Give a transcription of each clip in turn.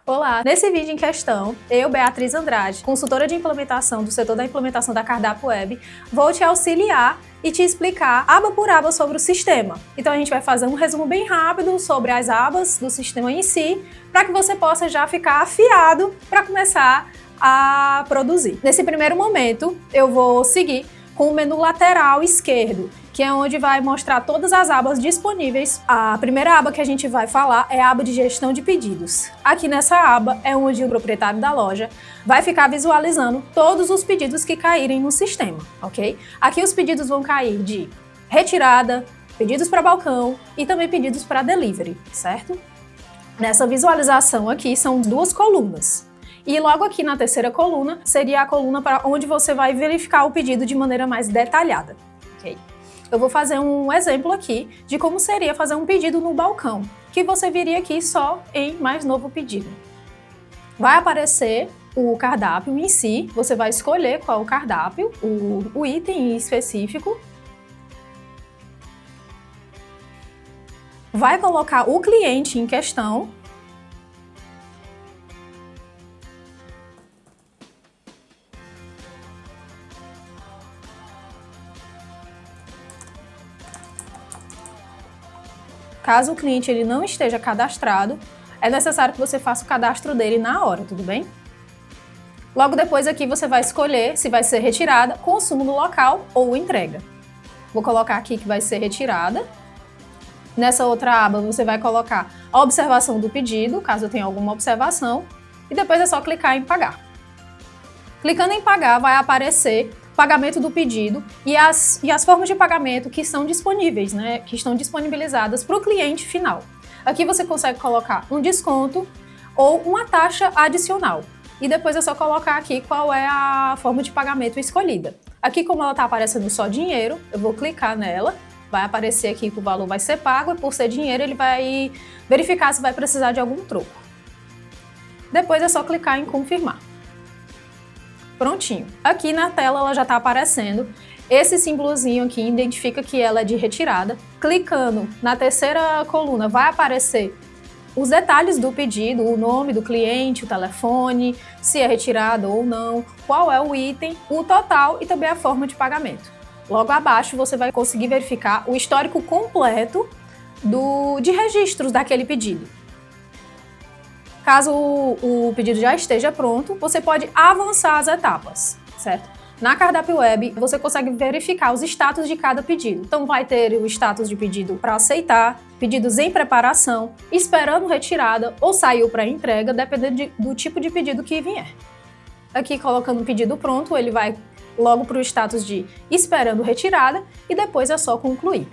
Olá! Nesse vídeo em questão, eu, Beatriz Andrade, consultora de implementação do setor da implementação da Cardápio Web, vou te auxiliar e te explicar aba por aba sobre o sistema. Então a gente vai fazer um resumo bem rápido sobre as abas do sistema em si, para que você possa já ficar afiado para começar a produzir. Nesse primeiro momento, eu vou seguir com o menu lateral esquerdo, que é onde vai mostrar todas as abas disponíveis. A primeira aba que a gente vai falar é a aba de gestão de pedidos. Aqui nessa aba é onde o proprietário da loja vai ficar visualizando todos os pedidos que caírem no sistema, ok? Aqui os pedidos vão cair de retirada, pedidos para balcão e também pedidos para delivery, certo? Nessa visualização aqui são duas colunas. E logo aqui na terceira coluna seria a coluna para onde você vai verificar o pedido de maneira mais detalhada, ok? Eu vou fazer um exemplo aqui de como seria fazer um pedido no balcão, que você viria aqui só em mais novo pedido. Vai aparecer o cardápio em si, você vai escolher qual o cardápio, o item específico. Vai colocar o cliente em questão. Caso o cliente ele não esteja cadastrado, é necessário que você faça o cadastro dele na hora, tudo bem? Logo depois aqui você vai escolher se vai ser retirada, consumo no local ou entrega. Vou colocar aqui que vai ser retirada. Nessa outra aba você vai colocar a observação do pedido, caso tenha alguma observação, e depois é só clicar em pagar. Clicando em pagar vai aparecer pagamento do pedido e as formas de pagamento que são disponíveis, né, que estão disponibilizadas para o cliente final. Aqui você consegue colocar um desconto ou uma taxa adicional. E depois é só colocar aqui qual é a forma de pagamento escolhida. Aqui, como ela está aparecendo só dinheiro, eu vou clicar nela, vai aparecer aqui que o valor vai ser pago e por ser dinheiro ele vai verificar se vai precisar de algum troco. Depois é só clicar em confirmar. Prontinho. Aqui na tela ela já está aparecendo. Esse símbolozinho aqui identifica que ela é de retirada. Clicando na terceira coluna vai aparecer os detalhes do pedido, o nome do cliente, o telefone, se é retirada ou não, qual é o item, o total e também a forma de pagamento. Logo abaixo você vai conseguir verificar o histórico completo de registros daquele pedido. Caso o pedido já esteja pronto, você pode avançar as etapas, certo? Na Cardápio Web, você consegue verificar os status de cada pedido. Então, vai ter o status de pedido para aceitar, pedidos em preparação, esperando retirada ou saiu para entrega, dependendo do tipo de pedido que vier. Aqui, colocando o pedido pronto, ele vai logo para o status de esperando retirada e depois é só concluir.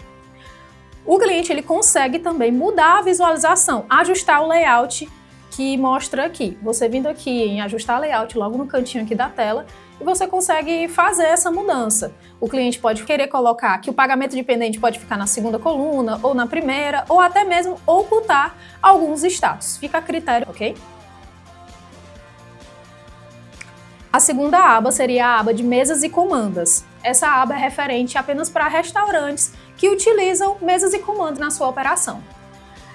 O cliente ele consegue também mudar a visualização, ajustar o layout que mostra aqui. Você vindo aqui em ajustar layout logo no cantinho aqui da tela e você consegue fazer essa mudança. O cliente pode querer colocar que o pagamento de pendente pode ficar na segunda coluna ou na primeira ou até mesmo ocultar alguns status. Fica a critério, ok? A segunda aba seria a aba de mesas e comandas. Essa aba é referente apenas para restaurantes que utilizam mesas e comandos na sua operação.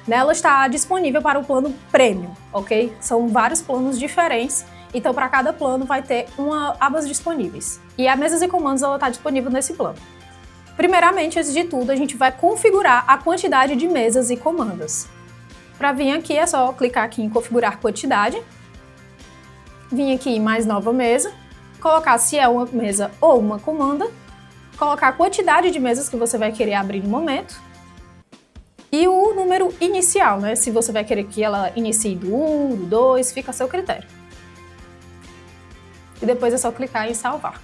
Nela está disponível para o plano Premium, ok? São vários planos diferentes, então para cada plano vai ter abas disponíveis. E a mesas e comandos ela está disponível nesse plano. Primeiramente, antes de tudo, a gente vai configurar a quantidade de mesas e comandas. Para vir aqui é só clicar aqui em configurar quantidade, vir aqui em mais nova mesa, colocar se é uma mesa ou uma comanda, colocar a quantidade de mesas que você vai querer abrir no momento, e o número inicial, né? Se você vai querer que ela inicie do 1, do 2, fica a seu critério. E depois é só clicar em salvar.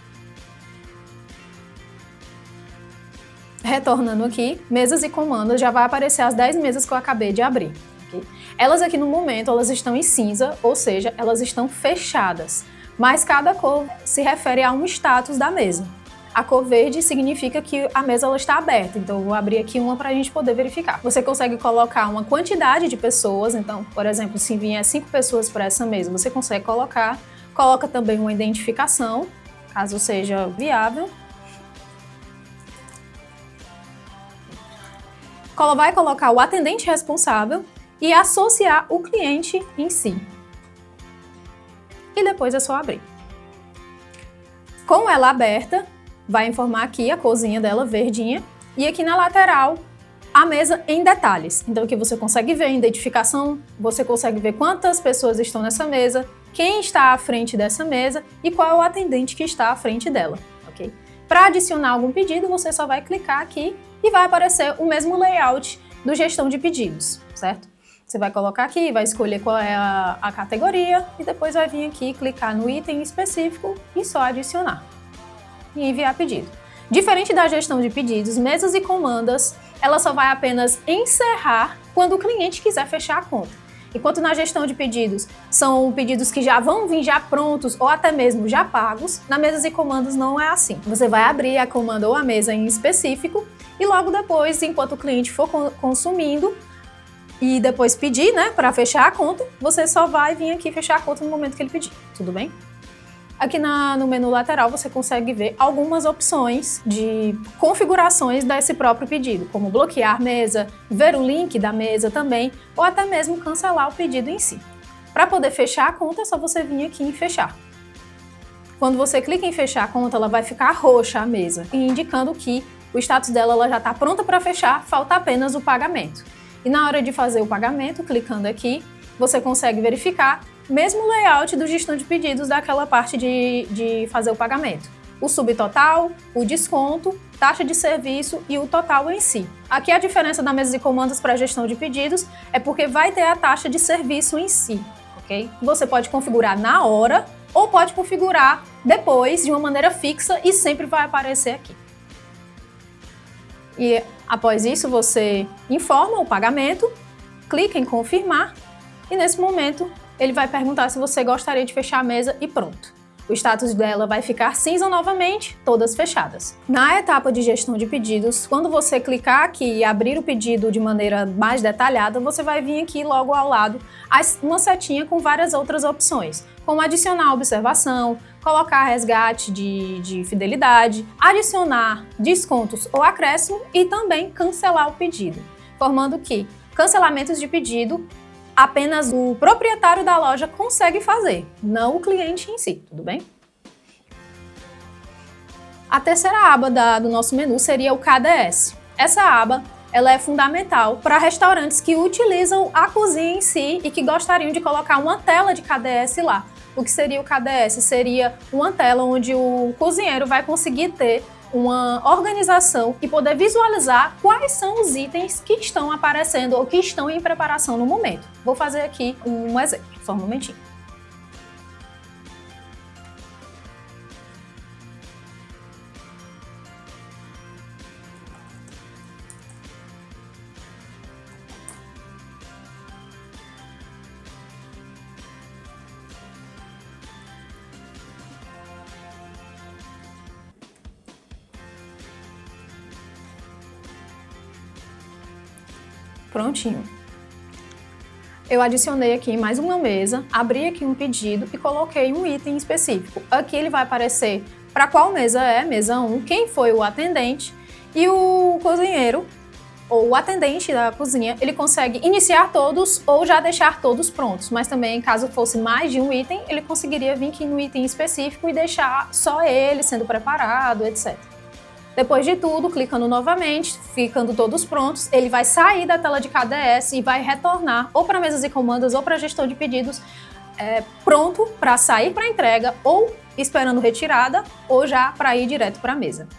Retornando aqui, mesas e comandos, já vai aparecer as 10 mesas que eu acabei de abrir. Okay? Elas aqui no momento, elas estão em cinza, ou seja, elas estão fechadas. Mas cada cor se refere a um status da mesa. A cor verde significa que a mesa ela está aberta, então eu vou abrir aqui uma para a gente poder verificar. Você consegue colocar uma quantidade de pessoas, então, por exemplo, se vier 5 pessoas para essa mesa, você consegue coloca também uma identificação, caso seja viável. Vai colocar o atendente responsável e associar o cliente em si. e depois é só abrir. Com ela aberta, vai informar aqui a corzinha dela verdinha e aqui na lateral a mesa em detalhes. Então aqui você consegue ver a identificação, você consegue ver quantas pessoas estão nessa mesa, quem está à frente dessa mesa e qual é o atendente que está à frente dela, ok? Para adicionar algum pedido, você só vai clicar aqui e vai aparecer o mesmo layout do gestão de pedidos, certo? Você vai colocar aqui, vai escolher qual é a categoria e depois vai vir aqui, clicar no item específico e só adicionar e enviar pedido. Diferente da gestão de pedidos, mesas e comandas, ela só vai apenas encerrar quando o cliente quiser fechar a conta. Enquanto na gestão de pedidos são pedidos que já vão vir já prontos ou até mesmo já pagos, na mesas e comandos não é assim. Você vai abrir a comanda ou a mesa em específico e logo depois, enquanto o cliente for consumindo e depois pedir, né, para fechar a conta, você só vai vir aqui fechar a conta no momento que ele pedir, tudo bem? Aqui no menu lateral você consegue ver algumas opções de configurações desse próprio pedido, como bloquear mesa, ver o link da mesa também, ou até mesmo cancelar o pedido em si. Para poder fechar a conta, é só você vir aqui em fechar. Quando você clica em fechar a conta, ela vai ficar roxa a mesa, indicando que o status dela ela já está pronta para fechar, falta apenas o pagamento. E na hora de fazer o pagamento, clicando aqui, você consegue verificar mesmo layout do gestão de pedidos daquela parte de fazer o pagamento. O subtotal, o desconto, taxa de serviço e o total em si. Aqui a diferença da mesa de comandos para gestão de pedidos é porque vai ter a taxa de serviço em si, ok? Você pode configurar na hora ou pode configurar depois de uma maneira fixa e sempre vai aparecer aqui. E após isso você informa o pagamento, clica em confirmar e nesse momento ele vai perguntar se você gostaria de fechar a mesa e pronto. O status dela vai ficar cinza novamente, todas fechadas. Na etapa de gestão de pedidos, quando você clicar aqui e abrir o pedido de maneira mais detalhada, você vai vir aqui logo ao lado uma setinha com várias outras opções, como adicionar observação, colocar resgate de fidelidade, adicionar descontos ou acréscimo e também cancelar o pedido, formando que cancelamentos de pedido apenas o proprietário da loja consegue fazer, não o cliente em si, tudo bem? A terceira aba do nosso menu seria o KDS. Essa aba ela é fundamental para restaurantes que utilizam a cozinha em si e que gostariam de colocar uma tela de KDS lá. O que seria o KDS? Seria uma tela onde o cozinheiro vai conseguir ter uma organização e poder visualizar quais são os itens que estão aparecendo ou que estão em preparação no momento. Vou fazer aqui um exemplo, só um momentinho. Prontinho. Eu adicionei aqui mais uma mesa, abri aqui um pedido e coloquei um item específico. Aqui ele vai aparecer para qual mesa é, mesa 1, quem foi o atendente e o cozinheiro ou o atendente da cozinha, ele consegue iniciar todos ou já deixar todos prontos, mas também caso fosse mais de um item, ele conseguiria vir aqui no item específico e deixar só ele sendo preparado, etc. Depois de tudo, clicando novamente, ficando todos prontos, ele vai sair da tela de KDS e vai retornar ou para mesas e comandas ou para gestão de pedidos pronto para sair para entrega ou esperando retirada ou já para ir direto para a mesa.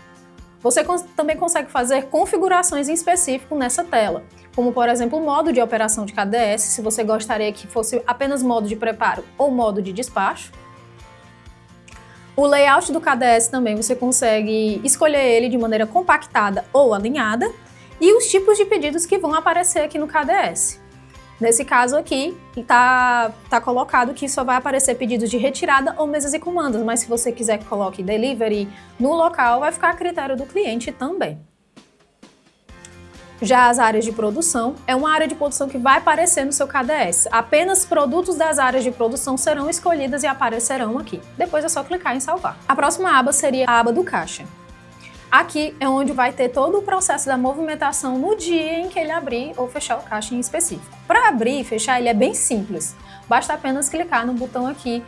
Você também consegue fazer configurações em específico nessa tela, como por exemplo o modo de operação de KDS, se você gostaria que fosse apenas modo de preparo ou modo de despacho. O layout do KDS também você consegue escolher ele de maneira compactada ou alinhada e os tipos de pedidos que vão aparecer aqui no KDS. Nesse caso aqui, tá colocado que só vai aparecer pedidos de retirada ou mesas e comandas, mas se você quiser que coloque delivery no local, vai ficar a critério do cliente também. Já as áreas de produção, é uma área de produção que vai aparecer no seu KDS. Apenas produtos das áreas de produção serão escolhidas e aparecerão aqui. Depois é só clicar em salvar. A próxima aba seria a aba do caixa. Aqui é onde vai ter todo o processo da movimentação no dia em que ele abrir ou fechar o caixa em específico. Para abrir e fechar, ele é bem simples. Basta apenas clicar no botão aqui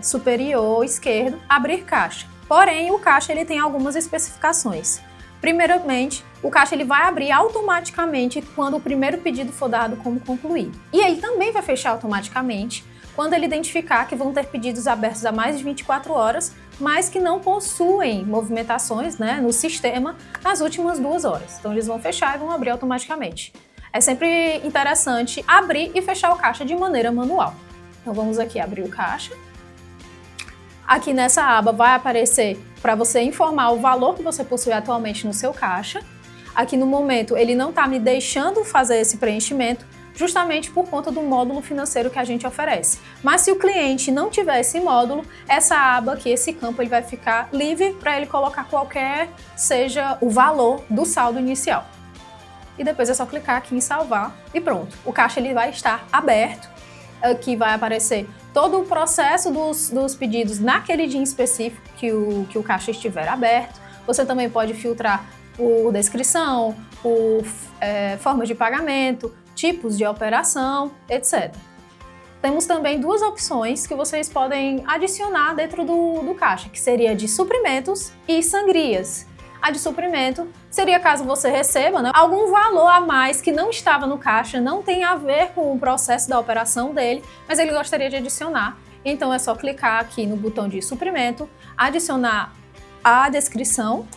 superior esquerdo, abrir caixa. Porém, o caixa ele tem algumas especificações. Primeiramente, o caixa ele vai abrir automaticamente quando o primeiro pedido for dado como concluído. E ele também vai fechar automaticamente quando ele identificar que vão ter pedidos abertos há mais de 24 horas, mas que não possuem movimentações, né, no sistema nas últimas 2 horas. Então, eles vão fechar e vão abrir automaticamente. É sempre interessante abrir e fechar o caixa de maneira manual. Então, vamos aqui abrir o caixa. Aqui nessa aba vai aparecer para você informar o valor que você possui atualmente no seu caixa. Aqui no momento ele não está me deixando fazer esse preenchimento, justamente por conta do módulo financeiro que a gente oferece. Mas se o cliente não tiver esse módulo, essa aba aqui, esse campo, ele vai ficar livre para ele colocar qualquer, seja o valor do saldo inicial. E depois é só clicar aqui em salvar e pronto. O caixa ele vai estar aberto. Aqui vai aparecer todo o processo dos pedidos naquele dia em específico que o caixa estiver aberto. Você também pode filtrar por descrição, por forma de pagamento, tipos de operação, etc. Temos também 2 opções que vocês podem adicionar dentro do caixa, que seria de suprimentos e sangrias. A de suprimento seria caso você receba, né, algum valor a mais que não estava no caixa, não tem a ver com o processo da operação dele, mas ele gostaria de adicionar. Então é só clicar aqui no botão de suprimento, adicionar a descrição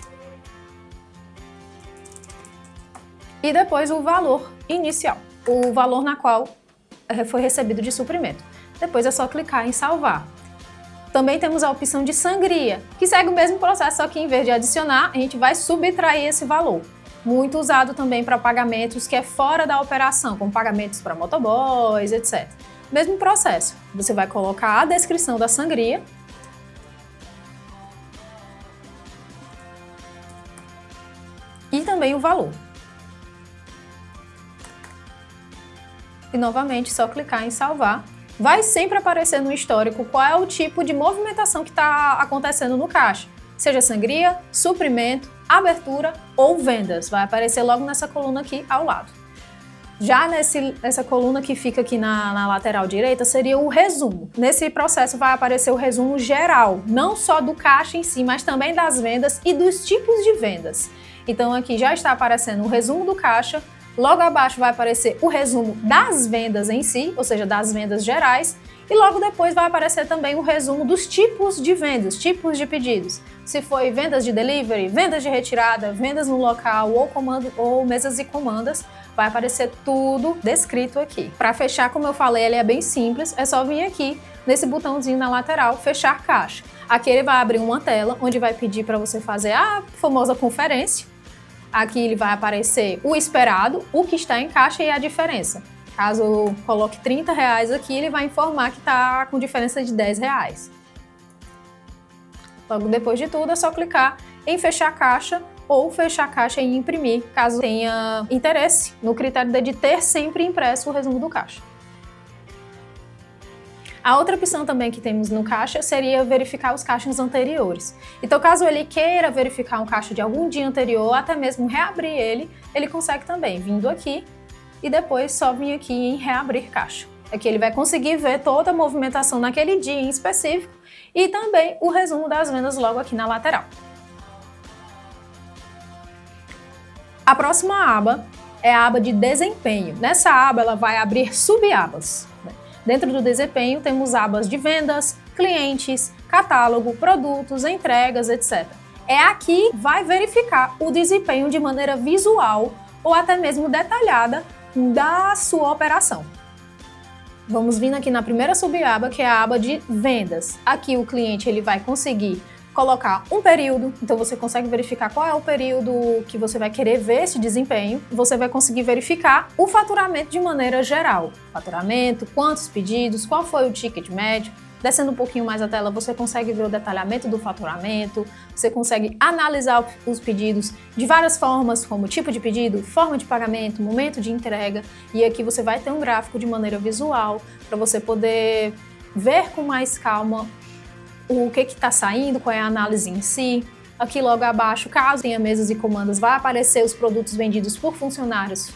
e depois o valor inicial, o valor na qual foi recebido de suprimento. Depois é só clicar em salvar. Também temos a opção de sangria, que segue o mesmo processo, só que em vez de adicionar, a gente vai subtrair esse valor. Muito usado também para pagamentos que é fora da operação, como pagamentos para motoboys, etc. Mesmo processo, você vai colocar a descrição da sangria e também o valor. E novamente, só clicar em salvar. Vai sempre aparecer no histórico qual é o tipo de movimentação que está acontecendo no caixa. Seja sangria, suprimento, abertura ou vendas. Vai aparecer logo nessa coluna aqui ao lado. Já nessa coluna que fica aqui na lateral direita seria o resumo. Nesse processo vai aparecer o resumo geral, não só do caixa em si, mas também das vendas e dos tipos de vendas. Então aqui já está aparecendo o resumo do caixa. Logo abaixo vai aparecer o resumo das vendas em si, ou seja, das vendas gerais, e logo depois vai aparecer também o resumo dos tipos de vendas, tipos de pedidos. Se foi vendas de delivery, vendas de retirada, vendas no local ou mesas e comandas, vai aparecer tudo descrito aqui. Para fechar, como eu falei, ele é bem simples, é só vir aqui nesse botãozinho na lateral, fechar caixa. Aqui ele vai abrir uma tela onde vai pedir para você fazer a famosa conferência. Aqui ele vai aparecer o esperado, o que está em caixa e a diferença. Caso eu coloque R$30 aqui, ele vai informar que está com diferença de R$10. Logo depois de tudo, é só clicar em fechar caixa ou fechar caixa e imprimir, caso tenha interesse no critério de ter sempre impresso o resumo do caixa. A outra opção também que temos no caixa seria verificar os caixas anteriores. Então, caso ele queira verificar um caixa de algum dia anterior, ou até mesmo reabrir ele consegue também, vindo aqui e depois só vir aqui em reabrir caixa. Aqui ele vai conseguir ver toda a movimentação naquele dia em específico e também o resumo das vendas logo aqui na lateral. A próxima aba é a aba de desempenho. Nessa aba ela vai abrir subabas. Dentro do desempenho temos abas de vendas, clientes, catálogo, produtos, entregas, etc. É aqui que vai verificar o desempenho de maneira visual ou até mesmo detalhada da sua operação. Vamos vindo aqui na primeira subaba, que é a aba de vendas. Aqui o cliente ele vai conseguir colocar um período, então você consegue verificar qual é o período que você vai querer ver esse desempenho. Você vai conseguir verificar o faturamento de maneira geral. Faturamento, quantos pedidos, qual foi o ticket médio. Descendo um pouquinho mais a tela, você consegue ver o detalhamento do faturamento, você consegue analisar os pedidos de várias formas, como tipo de pedido, forma de pagamento, momento de entrega. E aqui você vai ter um gráfico de maneira visual para você poder ver com mais calma o que está saindo, qual é a análise em si. Aqui logo abaixo, caso tenha mesas e comandas, vai aparecer os produtos vendidos por funcionários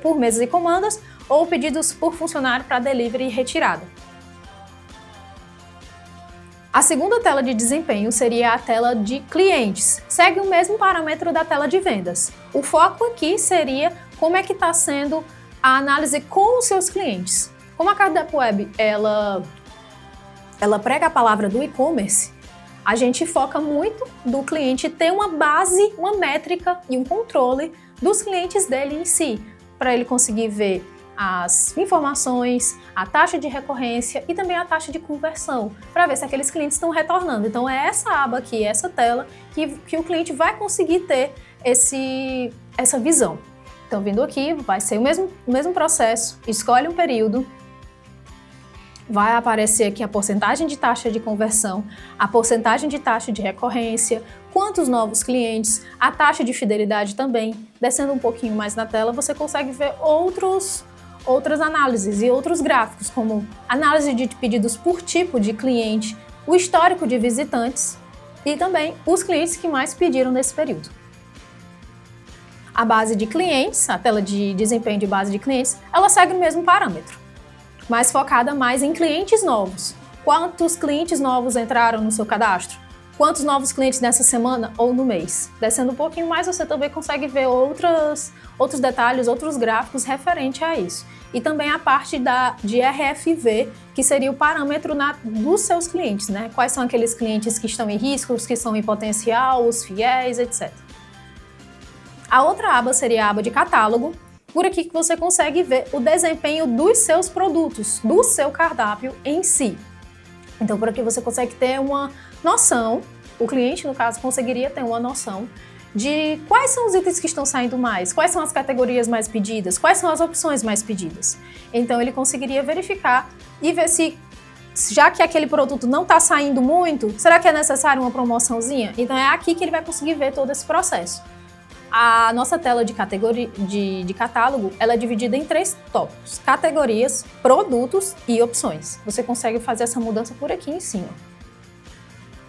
por mesas e comandas ou pedidos por funcionário para delivery e retirada. A segunda tela de desempenho seria a tela de clientes. Segue o mesmo parâmetro da tela de vendas. O foco aqui seria como é que está sendo a análise com os seus clientes. Como a Cardápio Web, ela prega a palavra do e-commerce, a gente foca muito do cliente ter uma base, uma métrica e um controle dos clientes dele em si, para ele conseguir ver as informações, a taxa de recorrência e também a taxa de conversão, para ver se aqueles clientes estão retornando. Então é essa aba aqui, essa tela, que o cliente vai conseguir ter essa visão. Então vindo aqui, vai ser o mesmo processo, escolhe um período, vai aparecer aqui a porcentagem de taxa de conversão, a porcentagem de taxa de recorrência, quantos novos clientes, a taxa de fidelidade também. Descendo um pouquinho mais na tela, você consegue ver outras análises e outros gráficos, como análise de pedidos por tipo de cliente, o histórico de visitantes e também os clientes que mais pediram nesse período. A base de clientes, a tela de desempenho de base de clientes, ela segue o mesmo parâmetro, mas focada mais em clientes novos. Quantos clientes novos entraram no seu cadastro? Quantos novos clientes nessa semana ou no mês? Descendo um pouquinho mais, você também consegue ver outros detalhes, outros gráficos referente a isso. E também a parte de RFV, que seria o parâmetro dos seus clientes, né? Quais são aqueles clientes que estão em risco, os que são em potencial, os fiéis, etc. A outra aba seria a aba de catálogo. Por aqui que você consegue ver o desempenho dos seus produtos, do seu cardápio em si. Então, por aqui você consegue ter uma noção, o cliente, no caso, conseguiria ter uma noção de quais são os itens que estão saindo mais, quais são as categorias mais pedidas, quais são as opções mais pedidas. Então, ele conseguiria verificar e ver se, já que aquele produto não está saindo muito, será que é necessário uma promoçãozinha? Então, é aqui que ele vai conseguir ver todo esse processo. A nossa tela de catálogo, ela é dividida em 3 tópicos: categorias, produtos e opções. Você consegue fazer essa mudança por aqui em cima.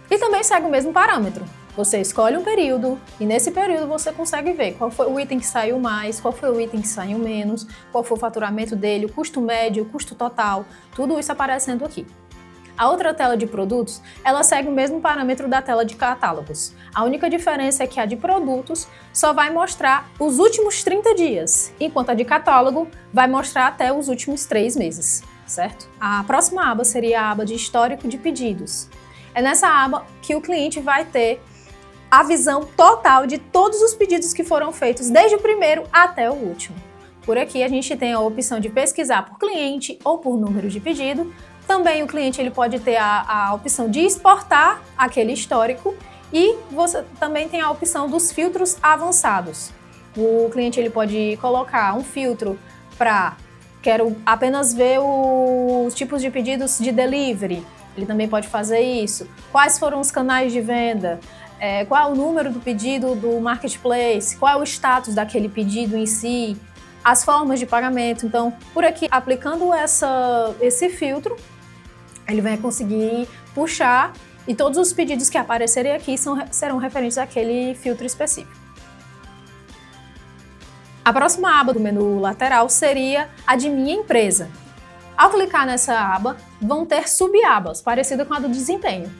E também segue o mesmo parâmetro. Você escolhe um período e nesse período você consegue ver qual foi o item que saiu mais, qual foi o item que saiu menos, qual foi o faturamento dele, o custo médio, o custo total, tudo isso aparecendo aqui. A outra tela de produtos, ela segue o mesmo parâmetro da tela de catálogos. A única diferença é que a de produtos só vai mostrar os últimos 30 dias, enquanto a de catálogo vai mostrar até os últimos 3 meses, certo? A próxima aba seria a aba de histórico de pedidos. É nessa aba que o cliente vai ter a visão total de todos os pedidos que foram feitos, desde o primeiro até o último. Por aqui a gente tem a opção de pesquisar por cliente ou por número de pedido. Também o cliente ele pode ter a opção de exportar aquele histórico e você também tem a opção dos filtros avançados. O cliente ele pode colocar um filtro para quero apenas ver os tipos de pedidos de delivery. Ele também pode fazer isso. Quais foram os canais de venda? Qual é o número do pedido do marketplace? Qual é o status daquele pedido em si? As formas de pagamento. Então, por aqui, aplicando esse filtro, ele vai conseguir puxar e todos os pedidos que aparecerem aqui serão referentes àquele filtro específico. A próxima aba do menu lateral seria a de Minha Empresa. Ao clicar nessa aba, vão ter subabas, parecida com a do desempenho.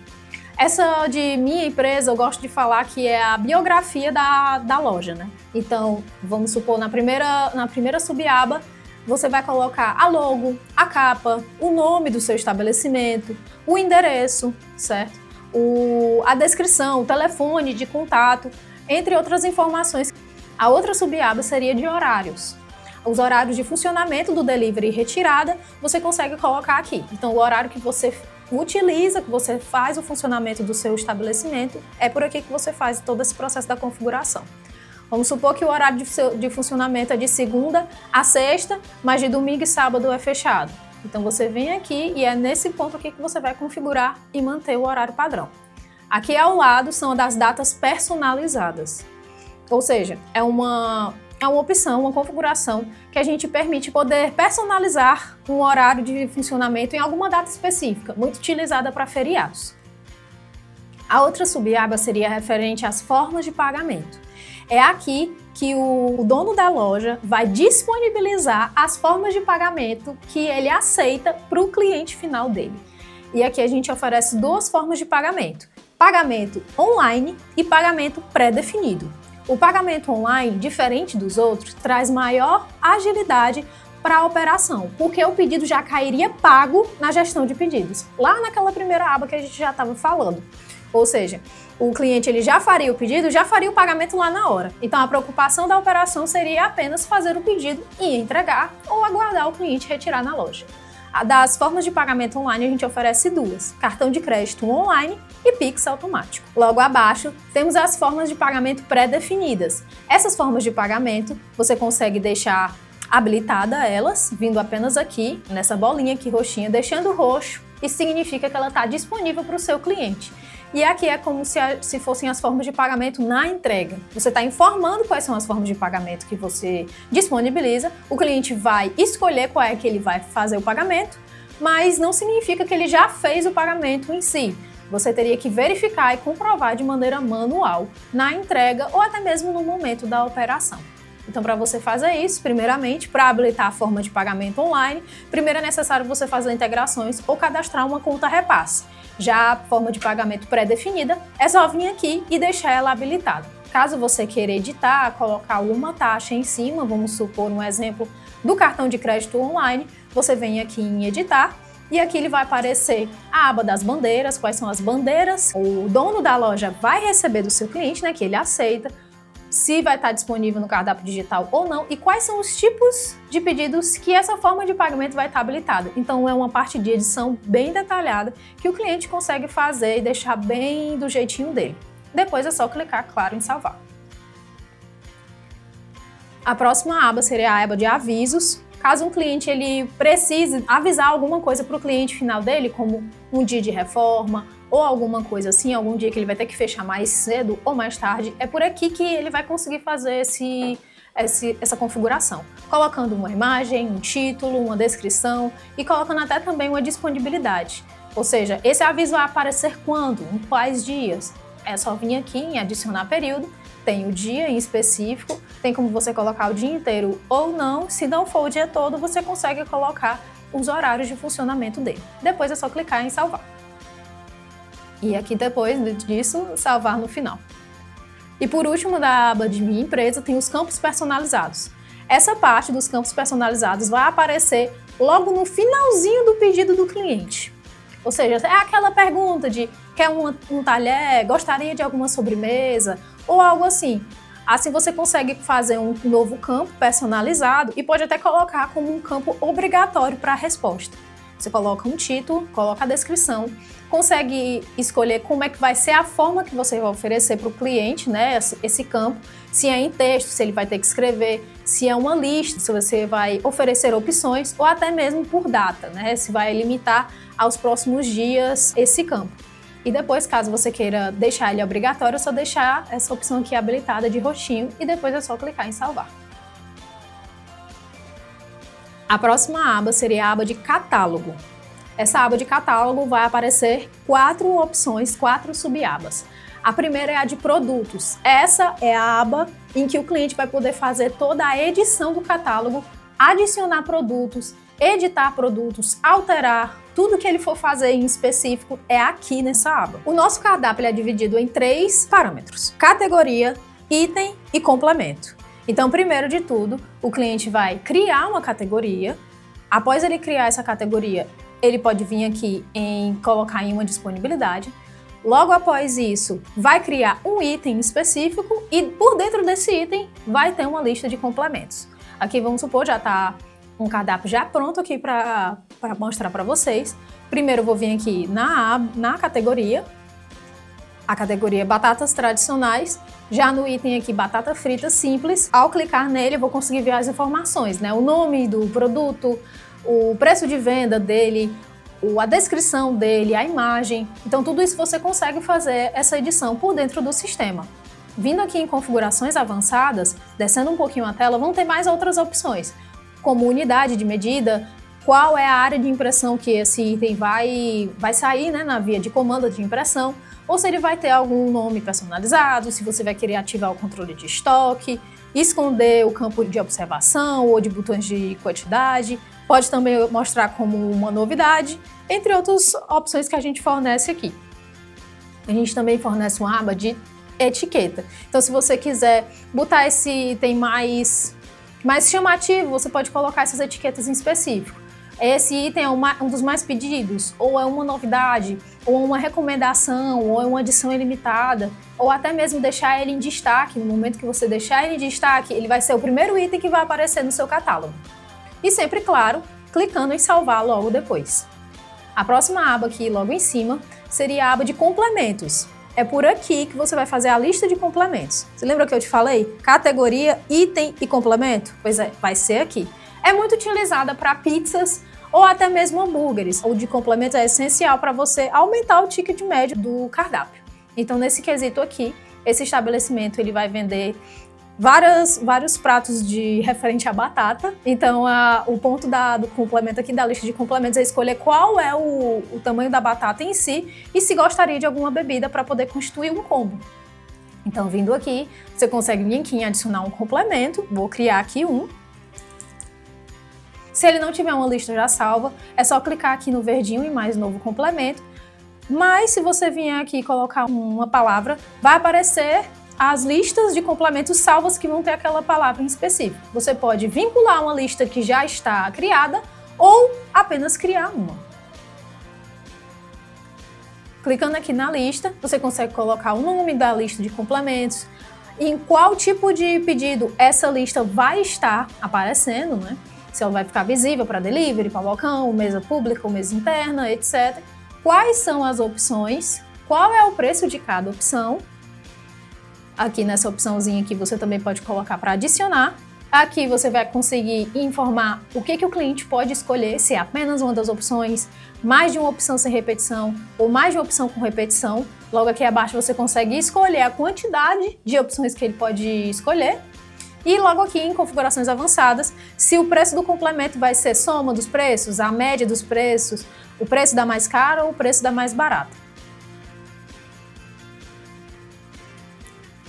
Essa de Minha Empresa, eu gosto de falar que é a biografia da loja, né? Então, vamos supor, na primeira subaba, você vai colocar a logo, a capa, o nome do seu estabelecimento, o endereço, certo? A descrição, o telefone de contato, entre outras informações. A outra subaba seria de horários. Os horários de funcionamento do delivery e retirada, você consegue colocar aqui. Então, o horário que você utiliza, que você faz o funcionamento do seu estabelecimento, é por aqui que você faz todo esse processo da configuração. Vamos supor que o horário de funcionamento é de segunda a sexta, mas de domingo e sábado é fechado. Então você vem aqui e é nesse ponto aqui que você vai configurar e manter o horário padrão. Aqui ao lado são das datas personalizadas. Ou seja, é uma opção, uma configuração que a gente permite poder personalizar um horário de funcionamento em alguma data específica, muito utilizada para feriados. A outra subaba seria referente às formas de pagamento. É aqui que o dono da loja vai disponibilizar as formas de pagamento que ele aceita para o cliente final dele. E aqui a gente oferece duas formas de pagamento: pagamento online e pagamento pré-definido. O pagamento online, diferente dos outros, traz maior agilidade para a operação, porque o pedido já cairia pago na gestão de pedidos, lá naquela primeira aba que a gente já estava falando. Ou seja, o cliente ele já faria o pedido, já faria o pagamento lá na hora. Então a preocupação da operação seria apenas fazer o pedido e entregar ou aguardar o cliente retirar na loja. Das formas de pagamento online, a gente oferece duas: cartão de crédito online e Pix automático. Logo abaixo, temos as formas de pagamento pré-definidas. Essas formas de pagamento, você consegue deixar habilitada elas, vindo apenas aqui, nessa bolinha aqui roxinha, deixando roxo, isso significa que ela está disponível para o seu cliente. E aqui é como se fossem as formas de pagamento na entrega. Você está informando quais são as formas de pagamento que você disponibiliza, o cliente vai escolher qual é que ele vai fazer o pagamento, mas não significa que ele já fez o pagamento em si. Você teria que verificar e comprovar de maneira manual na entrega ou até mesmo no momento da operação. Então, para você fazer isso, primeiramente, para habilitar a forma de pagamento online, primeiro é necessário você fazer integrações ou cadastrar uma conta repasse. Já a forma de pagamento pré-definida, é só vir aqui e deixar ela habilitada. Caso você queira editar, colocar alguma taxa em cima, vamos supor um exemplo do cartão de crédito online, você vem aqui em editar e aqui ele vai aparecer a aba das bandeiras, quais são as bandeiras, o dono da loja vai receber do seu cliente, né, que ele aceita, se vai estar disponível no cardápio digital ou não e quais são os tipos de pedidos que essa forma de pagamento vai estar habilitada. Então é uma parte de edição bem detalhada que o cliente consegue fazer e deixar bem do jeitinho dele. Depois é só clicar, claro, em salvar. A próxima aba seria a aba de avisos. Caso um cliente ele precise avisar alguma coisa para o cliente final dele, como um dia de reforma ou alguma coisa assim, algum dia que ele vai ter que fechar mais cedo ou mais tarde, é por aqui que ele vai conseguir fazer essa configuração, colocando uma imagem, um título, uma descrição e colocando até também uma disponibilidade. Ou seja, esse aviso vai aparecer quando, em quais dias. É só vir aqui em adicionar período, tem o dia em específico, tem como você colocar o dia inteiro ou não. Se não for o dia todo, você consegue colocar os horários de funcionamento dele. Depois é só clicar em salvar. E aqui depois disso, salvar no final. E por último, da aba de Minha Empresa, tem os campos personalizados. Essa parte dos campos personalizados vai aparecer logo no finalzinho do pedido do cliente. Ou seja, é aquela pergunta de quer um talher, gostaria de alguma sobremesa ou algo assim. Assim você consegue fazer um novo campo personalizado e pode até colocar como um campo obrigatório para a resposta. Você coloca um título, coloca a descrição, consegue escolher como é que vai ser a forma que você vai oferecer para o cliente, né, esse campo, se é em texto, se ele vai ter que escrever, se é uma lista, se você vai oferecer opções ou até mesmo por data, né, se vai limitar aos próximos dias esse campo. E depois, caso você queira deixar ele obrigatório, é só deixar essa opção aqui habilitada de roxinho e depois é só clicar em salvar. A próxima aba seria a aba de catálogo. Essa aba de catálogo vai aparecer 4 opções, 4 subabas. A primeira é a de produtos. Essa é a aba em que o cliente vai poder fazer toda a edição do catálogo, adicionar produtos, editar produtos, alterar, tudo que ele for fazer em específico é aqui nessa aba. O nosso cardápio é dividido em 3 parâmetros: categoria, item e complemento. Então, primeiro de tudo, o cliente vai criar uma categoria. Após ele criar essa categoria, ele pode vir aqui em colocar em uma disponibilidade. Logo após isso, vai criar um item específico e por dentro desse item vai ter uma lista de complementos. Aqui, vamos supor, já está um cardápio já pronto aqui para mostrar para vocês. Primeiro eu vou vir aqui na categoria, a categoria batatas tradicionais, já no item aqui batata frita simples. Ao clicar nele eu vou conseguir ver as informações, né? O nome do produto, o preço de venda dele, a descrição dele, a imagem. Então tudo isso você consegue fazer essa edição por dentro do sistema. Vindo aqui em configurações avançadas, descendo um pouquinho a tela, vão ter mais outras opções, como unidade de medida, qual é a área de impressão que esse item vai sair, né, na via de comando de impressão, ou se ele vai ter algum nome personalizado, se você vai querer ativar o controle de estoque, esconder o campo de observação ou de botões de quantidade. Pode também mostrar como uma novidade, entre outras opções que a gente fornece aqui. A gente também fornece uma aba de etiqueta. Então, se você quiser botar esse item mais chamativo, você pode colocar essas etiquetas em específico. Esse item é um dos mais pedidos, ou é uma novidade, ou é uma recomendação, ou é uma edição ilimitada, ou até mesmo deixar ele em destaque. No momento que você deixar ele em destaque, ele vai ser o primeiro item que vai aparecer no seu catálogo. E sempre, claro, clicando em salvar logo depois. A próxima aba aqui, logo em cima, seria a aba de complementos. É por aqui que você vai fazer a lista de complementos. Você lembra que eu te falei? Categoria, item e complemento? Pois é, vai ser aqui. É muito utilizada para pizzas ou até mesmo hambúrgueres. O de complemento é essencial para você aumentar o ticket médio do cardápio. Então, nesse quesito aqui, esse estabelecimento ele vai vender vários pratos de referente à batata. Então, o ponto do complemento aqui, da lista de complementos, é escolher qual é o tamanho da batata em si e se gostaria de alguma bebida para poder constituir um combo. Então, vindo aqui, você consegue vir aqui em adicionar um complemento. Vou criar aqui um. Se ele não tiver uma lista já salva, é só clicar aqui no verdinho em mais novo complemento. Mas se você vier aqui e colocar uma palavra, vai aparecer as listas de complementos salvas que vão ter aquela palavra em específico. Você pode vincular uma lista que já está criada ou apenas criar uma. Clicando aqui na lista, você consegue colocar o nome da lista de complementos, em qual tipo de pedido essa lista vai estar aparecendo, né? Se ela vai ficar visível para delivery, para balcão, mesa pública ou mesa interna, etc. Quais são as opções, qual é o preço de cada opção. Aqui nessa opçãozinha aqui você também pode colocar para adicionar. Aqui você vai conseguir informar o que o cliente pode escolher, se é apenas uma das opções, mais de uma opção sem repetição ou mais de uma opção com repetição. Logo aqui abaixo você consegue escolher a quantidade de opções que ele pode escolher. E logo aqui em configurações avançadas, se o preço do complemento vai ser soma dos preços, a média dos preços, o preço da mais cara ou o preço da mais barata.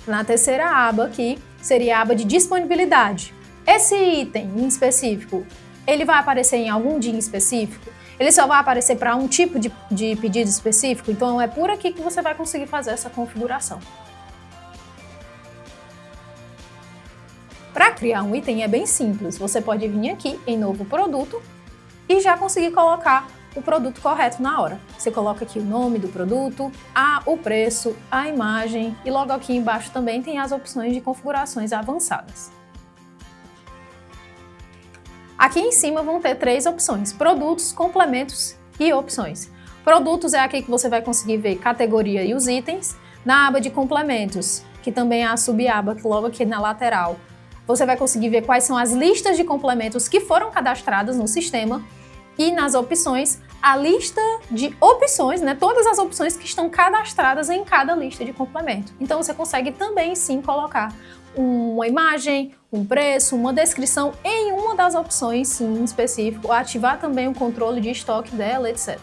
Na terceira aba aqui, seria a aba de disponibilidade. Esse item em específico, ele vai aparecer em algum dia em específico? Ele só vai aparecer para um tipo de pedido específico? Então é por aqui que você vai conseguir fazer essa configuração. Para criar um item é bem simples, você pode vir aqui em novo produto e já conseguir colocar o produto correto na hora. Você coloca aqui o nome do produto, o preço, a imagem e logo aqui embaixo também tem as opções de configurações avançadas. Aqui em cima vão ter 3 opções: produtos, complementos e opções. Produtos é aqui que você vai conseguir ver categoria e os itens. Na aba de complementos, que também é a subaba logo aqui na lateral, você vai conseguir ver quais são as listas de complementos que foram cadastradas no sistema. E nas opções, a lista de opções, né? Todas as opções que estão cadastradas em cada lista de complemento. Então você consegue também sim colocar uma imagem, um preço, uma descrição em uma das opções sim, em específico, ativar também o controle de estoque dela, etc.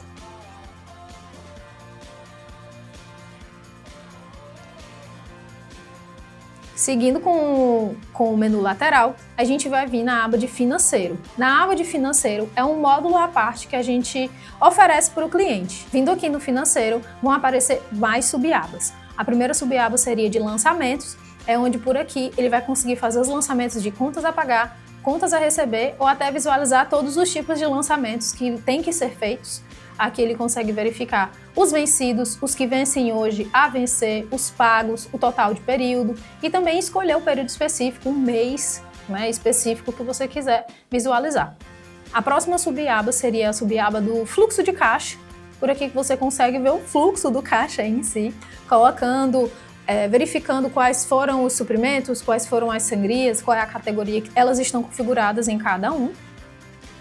Seguindo com o menu lateral, a gente vai vir na aba de financeiro. Na aba de financeiro é um módulo à parte que a gente oferece para o cliente. Vindo aqui no financeiro, vão aparecer mais subabas. A primeira subaba seria de lançamentos, é onde por aqui ele vai conseguir fazer os lançamentos de contas a pagar, contas a receber ou até visualizar todos os tipos de lançamentos que têm que ser feitos. Aqui ele consegue verificar os vencidos, os que vencem hoje, a vencer, os pagos, o total de período e também escolher o período específico, um mês, né, específico que você quiser visualizar. A próxima subaba seria a subaba do fluxo de caixa. Por aqui que você consegue ver o fluxo do caixa em si, colocando, verificando quais foram os suprimentos, quais foram as sangrias, qual é a categoria que elas estão configuradas em cada um.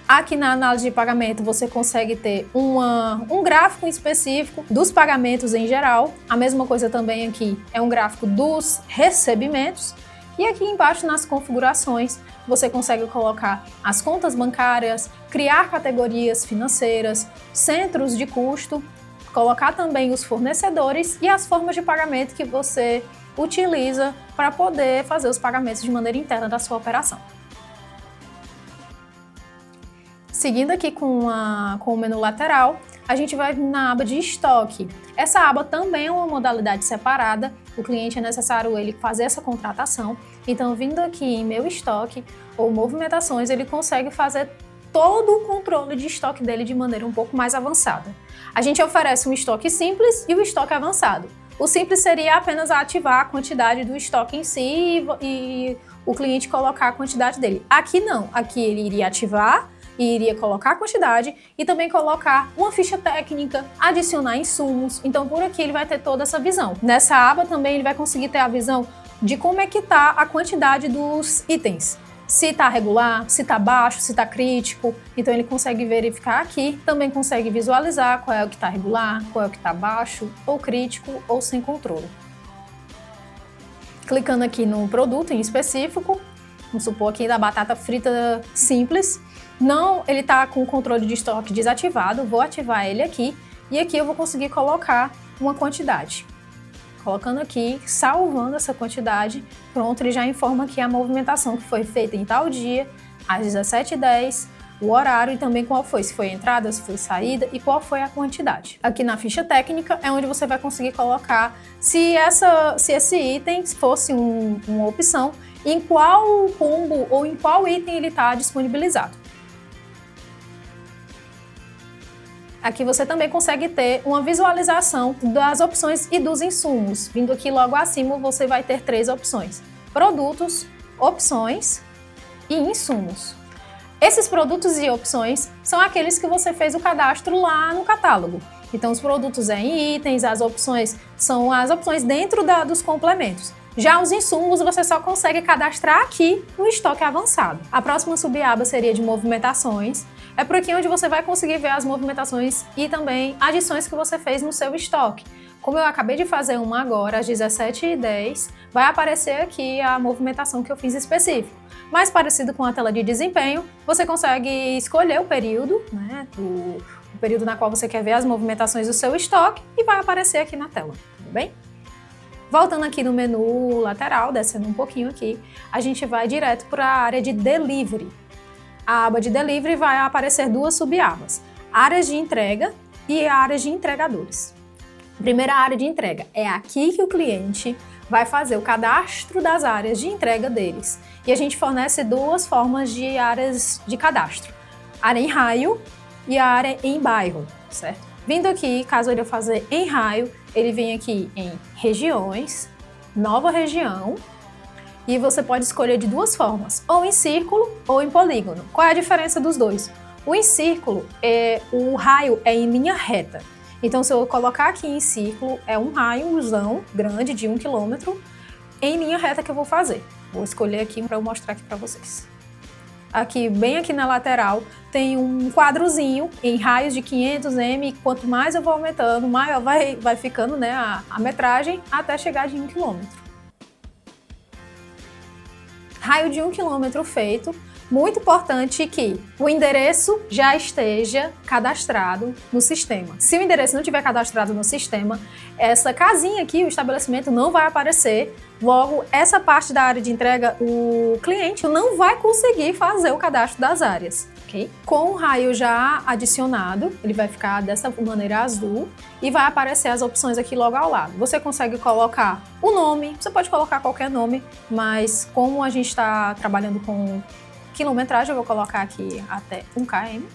Aqui na análise de pagamento você consegue ter um gráfico específico dos pagamentos em geral. A mesma coisa também aqui é um gráfico dos recebimentos. E aqui embaixo nas configurações você consegue colocar as contas bancárias, criar categorias financeiras, centros de custo, colocar também os fornecedores e as formas de pagamento que você utiliza para poder fazer os pagamentos de maneira interna da sua operação. Seguindo aqui com o menu lateral, a gente vai na aba de estoque. Essa aba também é uma modalidade separada, o cliente é necessário ele fazer essa contratação. Então, vindo aqui em meu estoque ou movimentações, ele consegue fazer todo o controle de estoque dele de maneira um pouco mais avançada. A gente oferece um estoque simples e o estoque avançado. O simples seria apenas ativar a quantidade do estoque em si e o cliente colocar a quantidade dele. Aqui não, aqui ele iria ativar e iria colocar a quantidade e também colocar uma ficha técnica, adicionar insumos. Então por aqui ele vai ter toda essa visão. Nessa aba também ele vai conseguir ter a visão de como é que está a quantidade dos itens. Se está regular, se está baixo, se está crítico. Então ele consegue verificar aqui, também consegue visualizar qual é o que está regular, qual é o que está baixo, ou crítico, ou sem controle. Clicando aqui no produto em específico, vamos supor aqui da batata frita simples, não, ele está com o controle de estoque desativado, vou ativar ele aqui e aqui eu vou conseguir colocar uma quantidade. Colocando aqui, salvando essa quantidade, pronto, ele já informa aqui a movimentação que foi feita em tal dia, às 17h10, o horário e também qual foi, se foi entrada, se foi saída e qual foi a quantidade. Aqui na ficha técnica é onde você vai conseguir colocar se esse item fosse uma opção, em qual combo ou em qual item ele está disponibilizado. Aqui você também consegue ter uma visualização das opções e dos insumos. Vindo aqui logo acima, você vai ter 3 opções: produtos, opções e insumos. Esses produtos e opções são aqueles que você fez o cadastro lá no catálogo. Então, os produtos em itens, as opções são as opções dentro dos complementos. Já os insumos você só consegue cadastrar aqui no estoque avançado. A próxima subaba seria de movimentações. É por aqui onde você vai conseguir ver as movimentações e também adições que você fez no seu estoque. Como eu acabei de fazer uma agora, às 17h10, vai aparecer aqui a movimentação que eu fiz específico. Mais parecido com a tela de desempenho, você consegue escolher o período, né, o período na qual você quer ver as movimentações do seu estoque e vai aparecer aqui na tela, tudo bem? Voltando aqui no menu lateral, descendo um pouquinho aqui, a gente vai direto para a área de Delivery. A aba de Delivery vai aparecer 2 subabas, áreas de entrega e áreas de entregadores. Primeira área de entrega, é aqui que o cliente vai fazer o cadastro das áreas de entrega deles. E a gente fornece 2 formas de áreas de cadastro, área em raio e a área em bairro, certo? Vindo aqui, caso ele fazer em raio, ele vem aqui em regiões, nova região, e você pode escolher de 2 formas, ou em círculo ou em polígono. Qual é a diferença dos dois? O em círculo, o raio é em linha reta. Então, se eu colocar aqui em círculo, é um raiozão grande de 1 km em linha reta que eu vou fazer. Vou escolher aqui para eu mostrar aqui para vocês. Aqui, bem aqui na lateral, tem um quadrozinho em raios de 500 m. Quanto mais eu vou aumentando, maior vai ficando, né, a metragem até chegar de 1 km. Raio de 1 km feito. Muito importante que o endereço já esteja cadastrado no sistema. Se o endereço não estiver cadastrado no sistema, essa casinha aqui, o estabelecimento, não vai aparecer. Logo, essa parte da área de entrega, o cliente não vai conseguir fazer o cadastro das áreas. Okay? Com o raio já adicionado, ele vai ficar dessa maneira azul e vai aparecer as opções aqui logo ao lado. Você consegue colocar o nome, você pode colocar qualquer nome, mas como a gente está trabalhando com quilometragem, eu vou colocar aqui até 1 km.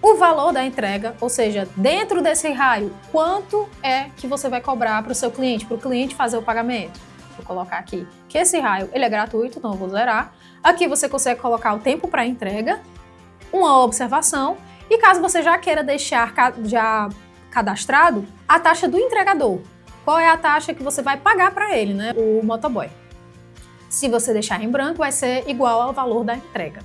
O valor da entrega, ou seja, dentro desse raio, quanto é que você vai cobrar para o seu cliente, para o cliente fazer o pagamento. Vou colocar aqui que esse raio ele é gratuito, então eu vou zerar. Aqui você consegue colocar o tempo para entrega, uma observação e caso você já queira deixar já cadastrado, a taxa do entregador. Qual é a taxa que você vai pagar para ele, né, o motoboy. Se você deixar em branco, vai ser igual ao valor da entrega.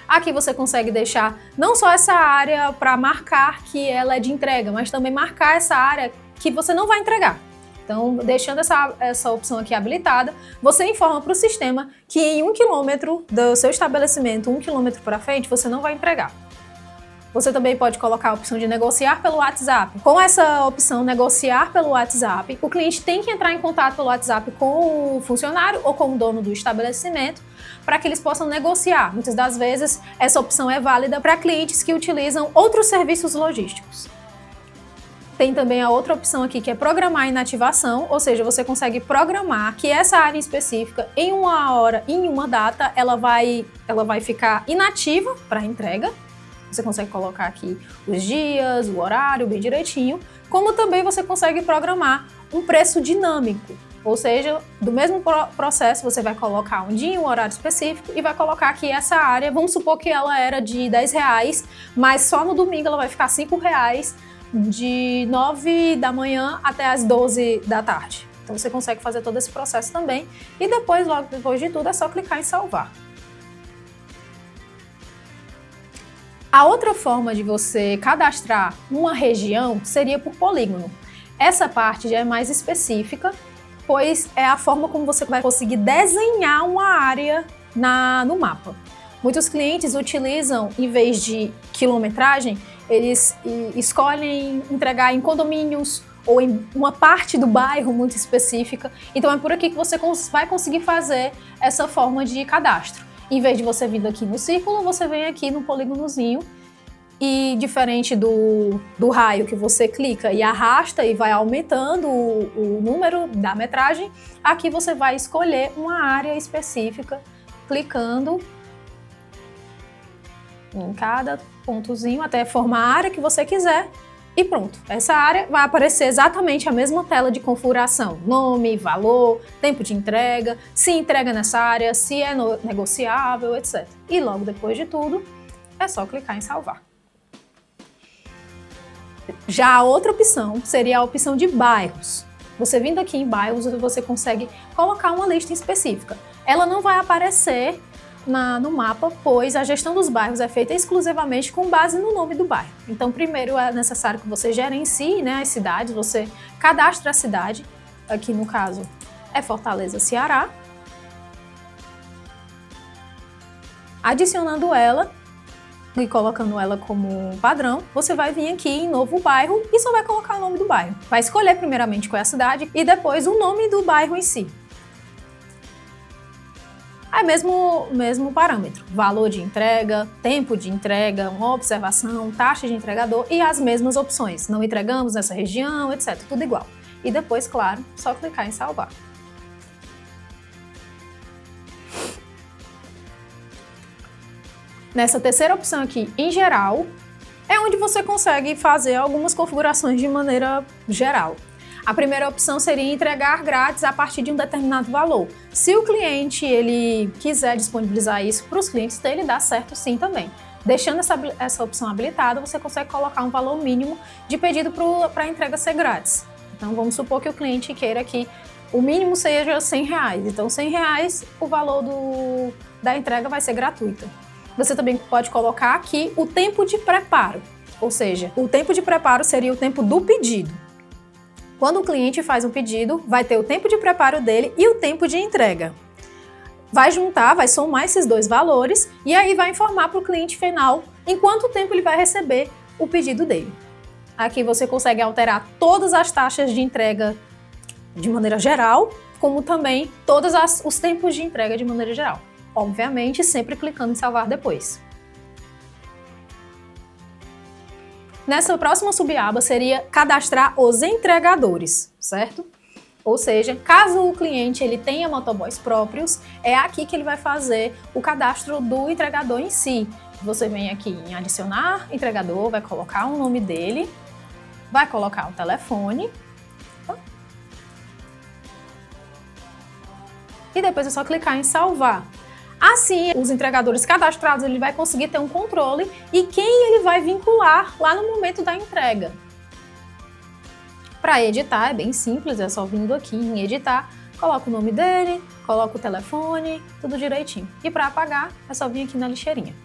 Aqui você consegue deixar não só essa área para marcar que ela é de entrega, mas também marcar essa área que você não vai entregar. Então, deixando essa opção aqui habilitada, você informa para o sistema que em 1 km do seu estabelecimento, 1 km para frente, você não vai entregar. Você também pode colocar a opção de negociar pelo WhatsApp. Com essa opção negociar pelo WhatsApp, o cliente tem que entrar em contato pelo WhatsApp com o funcionário ou com o dono do estabelecimento para que eles possam negociar. Muitas das vezes, essa opção é válida para clientes que utilizam outros serviços logísticos. Tem também a outra opção aqui que é programar inativação, ou seja, você consegue programar que essa área específica em uma hora, em uma data, ela vai ficar inativa para entrega. Você consegue colocar aqui os dias, o horário bem direitinho, como também você consegue programar um preço dinâmico. Ou seja, do mesmo processo, você vai colocar um dia, um horário específico e vai colocar que essa área, vamos supor que ela era de R$10, mas só no domingo ela vai ficar R$5, de 9 da manhã até as 12 da tarde. Então você consegue fazer todo esse processo também e depois, logo depois de tudo, é só clicar em salvar. A outra forma de você cadastrar uma região seria por polígono. Essa parte já é mais específica, pois é a forma como você vai conseguir desenhar uma área no mapa. Muitos clientes utilizam, em vez de quilometragem, eles escolhem entregar em condomínios ou em uma parte do bairro muito específica. Então é por aqui que você vai conseguir fazer essa forma de cadastro. Em vez de você vir aqui no círculo, você vem aqui no polígonozinho e diferente do raio que você clica e arrasta e vai aumentando o número da metragem, aqui você vai escolher uma área específica clicando em cada pontozinho até formar a área que você quiser e pronto. Essa área vai aparecer exatamente a mesma tela de configuração, nome, valor, tempo de entrega, se entrega nessa área, se é negociável, etc. E logo depois de tudo, é só clicar em salvar. Já a outra opção seria a opção de bairros. Você vindo aqui em bairros, você consegue colocar uma lista específica. Ela não vai aparecer no mapa, pois a gestão dos bairros é feita exclusivamente com base no nome do bairro. Então, primeiro é necessário que você gerencie, né, as cidades, você cadastre a cidade, aqui no caso é Fortaleza, Ceará. Adicionando ela e colocando ela como padrão, você vai vir aqui em novo bairro e só vai colocar o nome do bairro. Vai escolher primeiramente qual é a cidade e depois o nome do bairro em si. É mesmo parâmetro, valor de entrega, tempo de entrega, uma observação, taxa de entregador e as mesmas opções. Não entregamos nessa região, etc. Tudo igual. E depois, claro, só clicar em salvar. Nessa terceira opção aqui, em geral, é onde você consegue fazer algumas configurações de maneira geral. A primeira opção seria entregar grátis a partir de um determinado valor. Se o cliente ele quiser disponibilizar isso para os clientes dele, dá certo sim também. Deixando essa opção habilitada, você consegue colocar um valor mínimo de pedido para a entrega ser grátis. Então vamos supor que o cliente queira que o mínimo seja R$100. Então R$100 o valor da entrega vai ser gratuita. Você também pode colocar aqui o tempo de preparo, ou seja, o tempo de preparo seria o tempo do pedido. Quando o cliente faz um pedido, vai ter o tempo de preparo dele e o tempo de entrega. Vai juntar, vai somar esses dois valores e aí vai informar para o cliente final em quanto tempo ele vai receber o pedido dele. Aqui você consegue alterar todas as taxas de entrega de maneira geral, como também todos os tempos de entrega de maneira geral. Obviamente, sempre clicando em salvar depois. Nessa próxima subaba seria cadastrar os entregadores, certo? Ou seja, caso o cliente ele tenha motoboys próprios, é aqui que ele vai fazer o cadastro do entregador em si. Você vem aqui em adicionar entregador, vai colocar o nome dele, vai colocar o telefone. E depois é só clicar em salvar. Assim, os entregadores cadastrados ele vai conseguir ter um controle e quem ele vai vincular lá no momento da entrega. Para editar é bem simples, é só vindo aqui em editar, coloca o nome dele, coloca o telefone, tudo direitinho. E para apagar é só vir aqui na lixeirinha.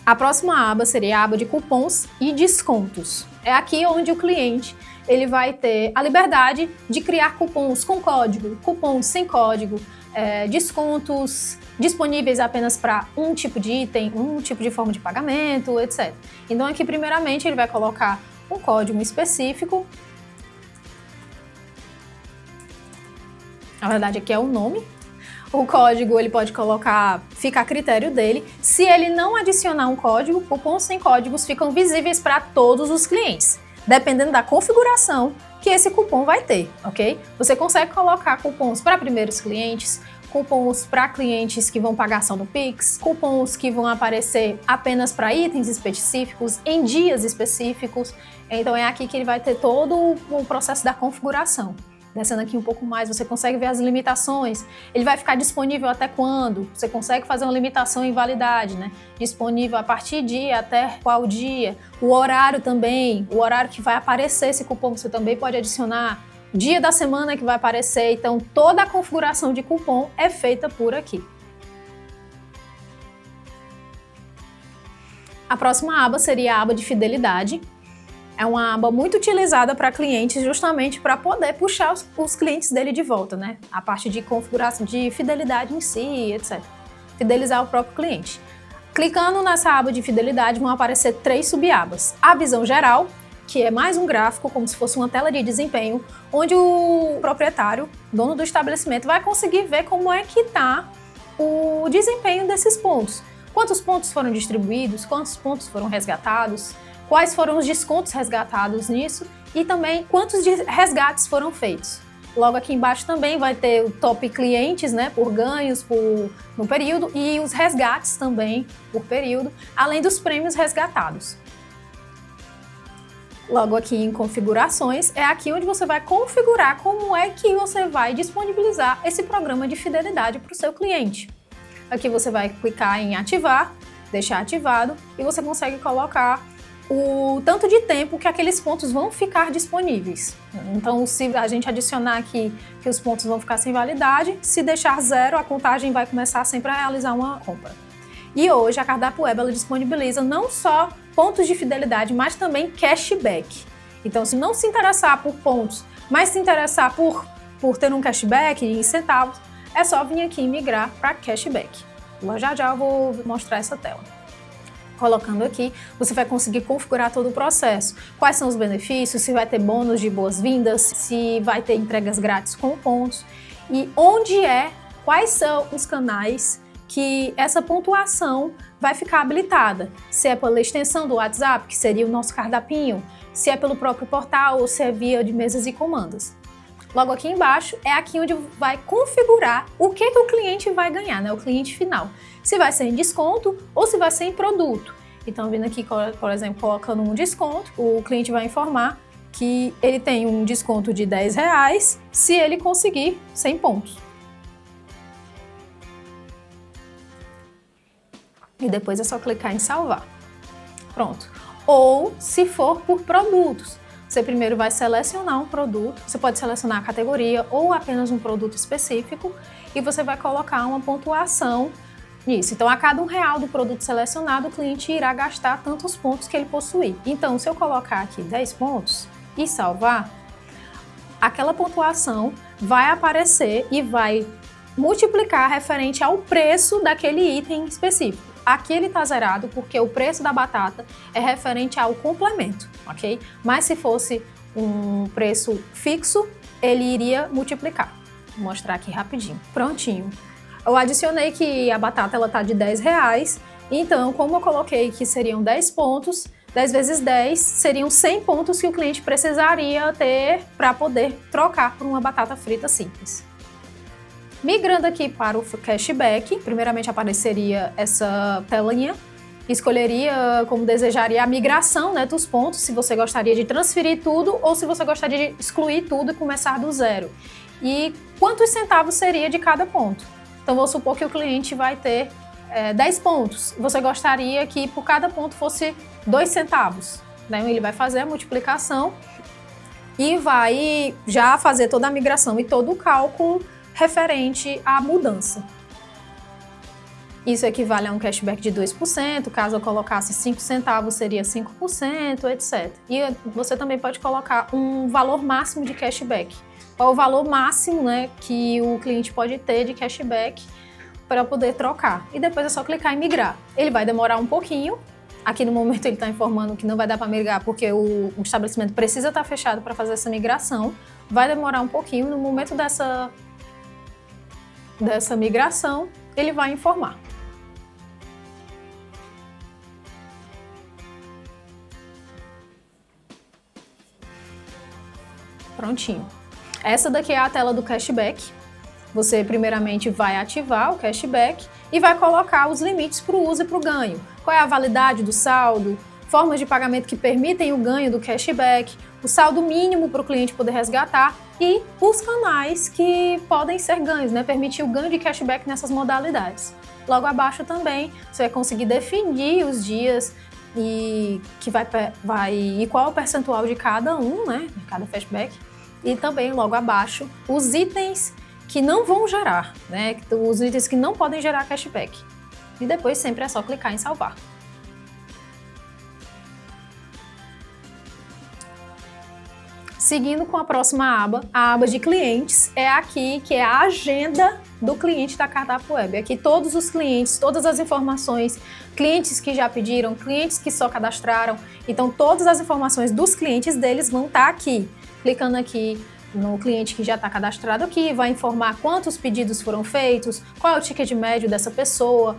A próxima aba seria a aba de cupons e descontos. É aqui onde o cliente ele vai ter a liberdade de criar cupons com código, cupons sem código, descontos disponíveis apenas para um tipo de item, um tipo de forma de pagamento, etc. Então aqui primeiramente ele vai colocar um código específico. Na verdade aqui é o nome. O código ele pode colocar, fica a critério dele. Se ele não adicionar um código, cupons sem códigos ficam visíveis para todos os clientes, dependendo da configuração que esse cupom vai ter, ok? Você consegue colocar cupons para primeiros clientes, cupons para clientes que vão pagar ação no Pix, cupons que vão aparecer apenas para itens específicos, em dias específicos. Então é aqui que ele vai ter todo o processo da configuração. Descendo aqui um pouco mais, você consegue ver as limitações. Ele vai ficar disponível até quando? Você consegue fazer uma limitação em validade, né? Disponível a partir de até qual dia? O horário também, o horário que vai aparecer esse cupom, você também pode adicionar. Dia da semana que vai aparecer. Então, toda a configuração de cupom é feita por aqui. A próxima aba seria a aba de fidelidade. É uma aba muito utilizada para clientes, justamente para poder puxar os clientes dele de volta, né? A parte de configuração de fidelidade em si, etc. Fidelizar o próprio cliente. Clicando nessa aba de fidelidade, vão aparecer 3 subabas. A visão geral, que é mais um gráfico, como se fosse uma tela de desempenho, onde o proprietário, dono do estabelecimento, vai conseguir ver como é que está o desempenho desses pontos. Quantos pontos foram distribuídos, quantos pontos foram resgatados, quais foram os descontos resgatados nisso e também quantos resgates foram feitos. Logo aqui embaixo também vai ter o top clientes, né, por ganhos no período e os resgates também por período, além dos prêmios resgatados. Logo aqui em configurações, é aqui onde você vai configurar como é que você vai disponibilizar esse programa de fidelidade para o seu cliente. Aqui você vai clicar em ativar, deixar ativado e você consegue colocar o tanto de tempo que aqueles pontos vão ficar disponíveis. Então, se a gente adicionar aqui que os pontos vão ficar sem validade, se deixar 0, a contagem vai começar sempre a realizar uma compra. E hoje a Cardápio Web ela disponibiliza não só pontos de fidelidade, mas também cashback. Então, se não se interessar por pontos, mas se interessar por ter um cashback em centavos, é só vir aqui e migrar para cashback. Já já eu vou mostrar essa tela. Colocando aqui, você vai conseguir configurar todo o processo. Quais são os benefícios, se vai ter bônus de boas-vindas, se vai ter entregas grátis com pontos e quais são os canais que essa pontuação vai ficar habilitada. Se é pela extensão do WhatsApp, que seria o nosso cardapinho, se é pelo próprio portal ou se é via de mesas e comandas. Logo aqui embaixo é aqui onde vai configurar o que o cliente vai ganhar, né? O cliente final. Se vai ser em desconto ou se vai ser em produto. Então, vindo aqui, por exemplo, colocando um desconto, o cliente vai informar que ele tem um desconto de R$10 se ele conseguir 100 pontos. E depois é só clicar em salvar. Pronto. Ou se for por produtos. Você primeiro vai selecionar um produto, você pode selecionar a categoria ou apenas um produto específico e você vai colocar uma pontuação nisso. Então, a cada R$1 do produto selecionado, o cliente irá gastar tantos pontos que ele possuir. Então, se eu colocar aqui 10 pontos e salvar, aquela pontuação vai aparecer e vai multiplicar referente ao preço daquele item específico. Aqui ele está zerado porque o preço da batata é referente ao complemento, ok? Mas se fosse um preço fixo, ele iria multiplicar. Vou mostrar aqui rapidinho. Prontinho. Eu adicionei que a batata ela tá de R$10, então como eu coloquei que seriam 10 pontos, 10 vezes 10 seriam 100 pontos que o cliente precisaria ter para poder trocar por uma batata frita simples. Migrando aqui para o cashback, primeiramente apareceria essa telinha, escolheria como desejaria a migração, né, dos pontos, se você gostaria de transferir tudo ou se você gostaria de excluir tudo e começar do zero. E quantos centavos seria de cada ponto. Então, vou supor que o cliente vai ter 10 pontos. Você gostaria que por cada ponto fosse 2 centavos. Né? Ele vai fazer a multiplicação e vai já fazer toda a migração e todo o cálculo referente à mudança. Isso equivale a um cashback de 2%, caso eu colocasse 5 centavos seria 5%, etc. E você também pode colocar um valor máximo de cashback. qual o valor máximo, né, que o cliente pode ter de cashback para poder trocar. E depois é só clicar em migrar. Ele vai demorar um pouquinho. Aqui no momento ele está informando que não vai dar para migrar porque o estabelecimento precisa estar fechado para fazer essa migração. Vai demorar um pouquinho. No momento dessa migração, ele vai informar. Prontinho. Essa daqui é a tela do cashback. Você primeiramente vai ativar o cashback e vai colocar os limites para o uso e para o ganho. Qual é a validade do saldo, formas de pagamento que permitem o ganho do cashback, o saldo mínimo para o cliente poder resgatar e os canais que podem ser ganhos, né? Permitir o ganho de cashback nessas modalidades. Logo abaixo também você vai conseguir definir os dias e qual é o percentual de cada um, né? De cada cashback. E também logo abaixo os itens que não vão gerar, né? Os itens que não podem gerar cashback. E depois sempre é só clicar em salvar. Seguindo com a próxima aba, a aba de clientes, é aqui que é a agenda do cliente da Cardápio Web. Aqui todos os clientes, todas as informações, clientes que já pediram, clientes que só cadastraram. Então todas as informações dos clientes deles vão estar aqui. Clicando aqui no cliente que já está cadastrado aqui, vai informar quantos pedidos foram feitos, qual é o ticket médio dessa pessoa,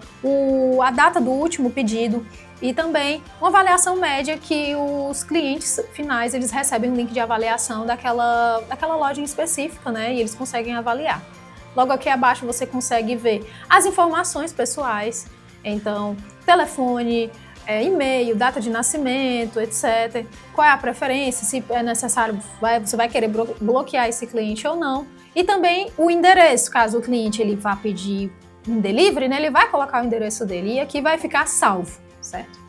a data do último pedido e também uma avaliação média que os clientes finais eles recebem um link de avaliação daquela loja em específica, né? E eles conseguem avaliar. Logo aqui abaixo você consegue ver as informações pessoais, então telefone, e-mail, data de nascimento, etc. Qual é a preferência, se é necessário, você vai querer bloquear esse cliente ou não. E também o endereço, caso o cliente ele vá pedir um delivery, né, ele vai colocar o endereço dele e aqui vai ficar salvo, certo?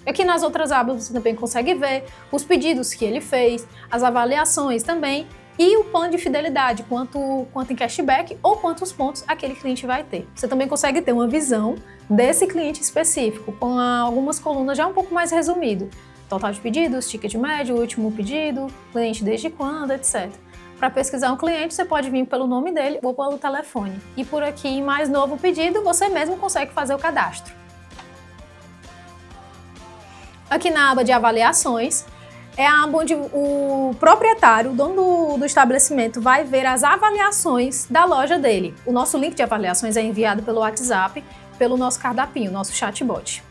Aqui nas outras abas você também consegue ver os pedidos que ele fez, as avaliações também e o plano de fidelidade, quanto em cashback ou quantos pontos aquele cliente vai ter. Você também consegue ter uma visão desse cliente específico, com algumas colunas já um pouco mais resumido. Total de pedidos, ticket médio, último pedido, cliente desde quando, etc. Para pesquisar um cliente, você pode vir pelo nome dele ou pelo telefone. E por aqui, em mais novo pedido, você mesmo consegue fazer o cadastro. Aqui na aba de avaliações, é a aba onde o proprietário, o dono do estabelecimento, vai ver as avaliações da loja dele. O nosso link de avaliações é enviado pelo WhatsApp, pelo nosso cardapinho, nosso chatbot.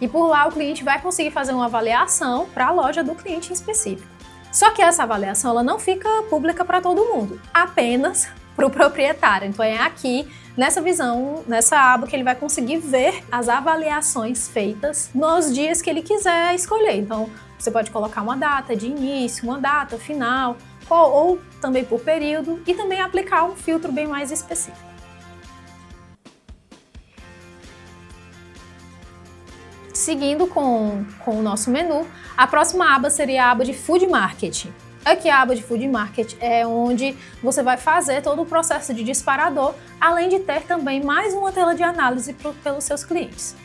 E por lá o cliente vai conseguir fazer uma avaliação para a loja do cliente em específico. Só que essa avaliação ela não fica pública para todo mundo, apenas para o proprietário. Então é aqui, nessa visão, nessa aba, que ele vai conseguir ver as avaliações feitas nos dias que ele quiser escolher. Então você pode colocar uma data de início, uma data final, ou também por período, e também aplicar um filtro bem mais específico. Seguindo com o nosso menu, a próxima aba seria a aba de Food Market. Aqui a aba de Food Market é onde você vai fazer todo o processo de disparador, além de ter também mais uma tela de análise pelos seus clientes.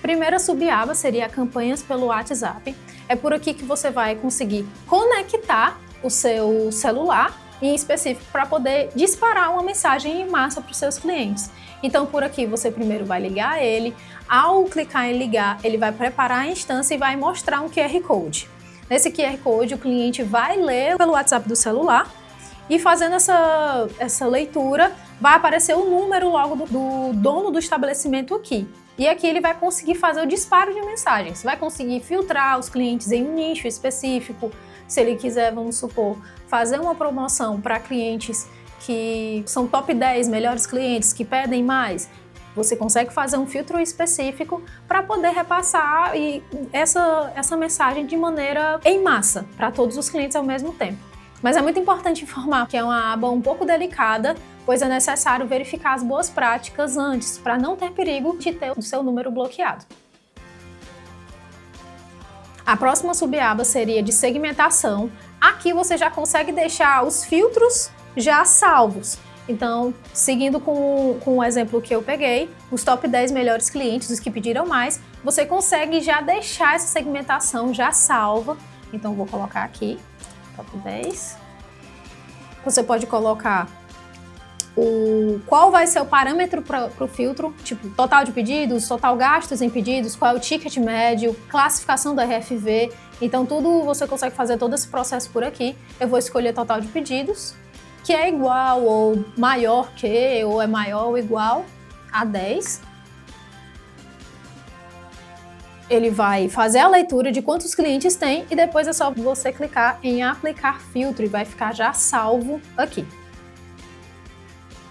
Primeira subaba seria campanhas pelo WhatsApp. É por aqui que você vai conseguir conectar o seu celular, em específico, para poder disparar uma mensagem em massa para os seus clientes. Então, por aqui, você primeiro vai ligar ele. Ao clicar em ligar, ele vai preparar a instância e vai mostrar um QR Code. Nesse QR Code, o cliente vai ler pelo WhatsApp do celular e fazendo essa leitura, vai aparecer o número logo do dono do estabelecimento aqui. E aqui ele vai conseguir fazer o disparo de mensagens, vai conseguir filtrar os clientes em um nicho específico. Se ele quiser, vamos supor, fazer uma promoção para clientes que são top 10 melhores clientes que pedem mais, você consegue fazer um filtro específico para poder repassar essa mensagem de maneira em massa para todos os clientes ao mesmo tempo. Mas é muito importante informar que é uma aba um pouco delicada, pois é necessário verificar as boas práticas antes, para não ter perigo de ter o seu número bloqueado. A próxima subaba seria de segmentação. Aqui você já consegue deixar os filtros já salvos. Então, seguindo com o exemplo que eu peguei, os top 10 melhores clientes, os que pediram mais, você consegue já deixar essa segmentação já salva. Então, vou colocar aqui, top 10. Você pode colocar qual vai ser o parâmetro para o filtro, tipo total de pedidos, total gastos em pedidos, qual é o ticket médio, classificação do RFV. Então tudo você consegue fazer todo esse processo por aqui. Eu vou escolher total de pedidos, que é igual ou maior que, ou é maior ou igual a 10. Ele vai fazer a leitura de quantos clientes tem e depois é só você clicar em aplicar filtro e vai ficar já salvo aqui.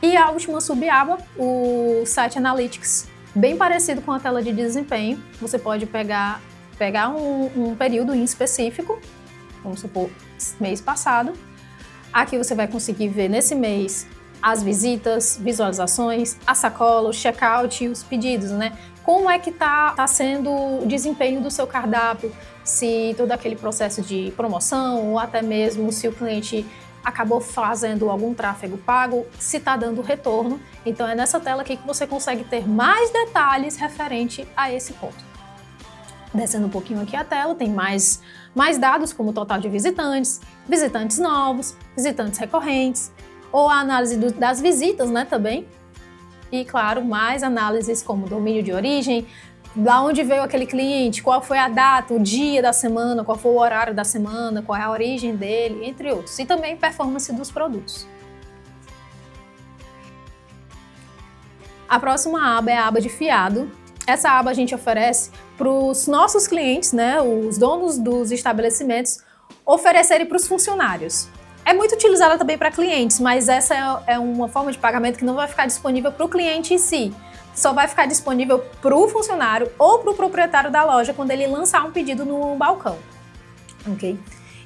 E a última subaba, o Site Analytics, bem parecido com a tela de desempenho. Você pode pegar um período em específico, vamos supor, mês passado. Aqui você vai conseguir ver nesse mês as visitas, visualizações, a sacola, o checkout e os pedidos, né? Como é que tá sendo o desempenho do seu cardápio, se todo aquele processo de promoção ou até mesmo se o cliente acabou fazendo algum tráfego pago, se está dando retorno. Então é nessa tela aqui que você consegue ter mais detalhes referente a esse ponto. Descendo um pouquinho aqui a tela, tem mais dados como o total de visitantes, visitantes novos, visitantes recorrentes, ou a análise das visitas, né, também. E claro, mais análises como domínio de origem, da onde veio aquele cliente, qual foi a data, o dia da semana, qual foi o horário da semana, qual é a origem dele, entre outros. E também performance dos produtos. A próxima aba é a aba de fiado. Essa aba a gente oferece para os nossos clientes, né, os donos dos estabelecimentos, oferecerem para os funcionários. É muito utilizada também para clientes, mas essa é uma forma de pagamento que não vai ficar disponível para o cliente em si. Só vai ficar disponível para o funcionário ou para o proprietário da loja quando ele lançar um pedido no balcão, ok?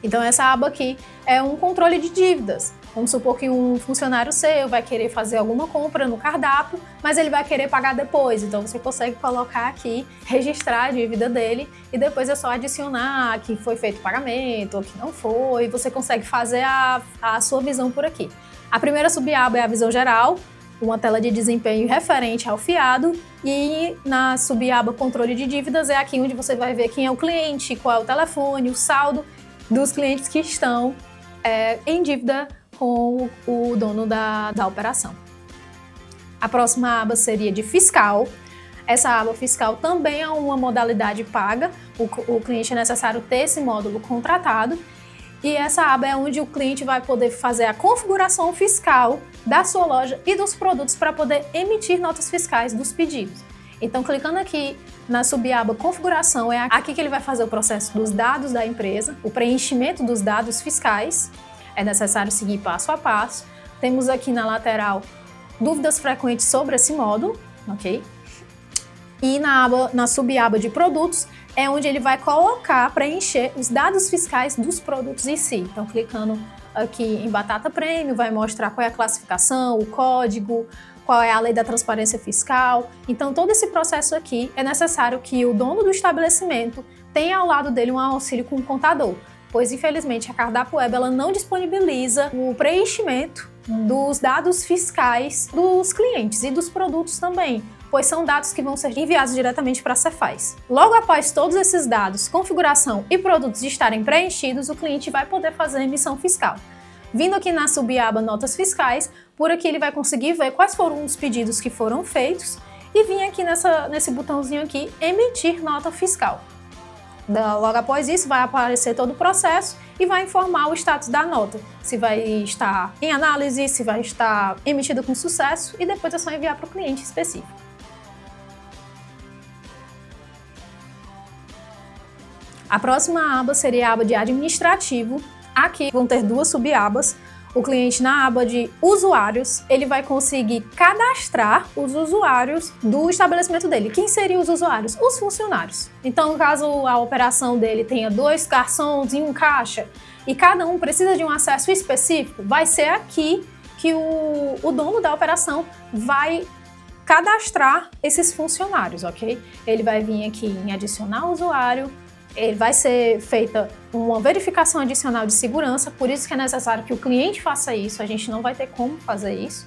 Então essa aba aqui é um controle de dívidas. Vamos supor que um funcionário seu vai querer fazer alguma compra no cardápio, mas ele vai querer pagar depois. Então você consegue colocar aqui, registrar a dívida dele e depois é só adicionar que foi feito o pagamento ou que não foi. Você consegue fazer a sua visão por aqui. A primeira subaba é a visão geral, uma tela de desempenho referente ao fiado, e na subaba controle de dívidas é aqui onde você vai ver quem é o cliente, qual é o telefone, o saldo dos clientes que estão em dívida com o dono da operação. A próxima aba seria de fiscal. Essa aba fiscal também é uma modalidade paga, o cliente é necessário ter esse módulo contratado. E essa aba é onde o cliente vai poder fazer a configuração fiscal da sua loja e dos produtos para poder emitir notas fiscais dos pedidos. Então, clicando aqui na subaba configuração, é aqui que ele vai fazer o processo dos dados da empresa, o preenchimento dos dados fiscais. É necessário seguir passo a passo. Temos aqui na lateral dúvidas frequentes sobre esse módulo, ok? E na subaba de produtos é onde ele vai colocar, preencher os dados fiscais dos produtos em si. Então, clicando aqui em Batata Premium, vai mostrar qual é a classificação, o código, qual é a lei da transparência fiscal. Então, todo esse processo aqui é necessário que o dono do estabelecimento tenha ao lado dele um auxílio com o contador, pois, infelizmente, a Cardápio Web ela não disponibiliza o preenchimento dos dados fiscais dos clientes e dos produtos também, pois são dados que vão ser enviados diretamente para a Cefaz. Logo após todos esses dados, configuração e produtos estarem preenchidos, o cliente vai poder fazer a emissão fiscal. Vindo aqui na subaba Notas Fiscais, por aqui ele vai conseguir ver quais foram os pedidos que foram feitos e vir aqui nesse botãozinho aqui, Emitir Nota Fiscal. Logo após isso, vai aparecer todo o processo e vai informar o status da nota, se vai estar em análise, se vai estar emitida com sucesso, e depois é só enviar para o cliente específico. A próxima aba seria a aba de administrativo. Aqui vão ter duas subabas. O cliente, na aba de usuários, ele vai conseguir cadastrar os usuários do estabelecimento dele. Quem seriam os usuários? Os funcionários. Então, caso a operação dele tenha 2 garçons e 1 caixa, e cada um precisa de um acesso específico, vai ser aqui que o dono da operação vai cadastrar esses funcionários, ok? Ele vai vir aqui em adicionar usuário, vai ser feita uma verificação adicional de segurança, por isso que é necessário que o cliente faça isso, a gente não vai ter como fazer isso.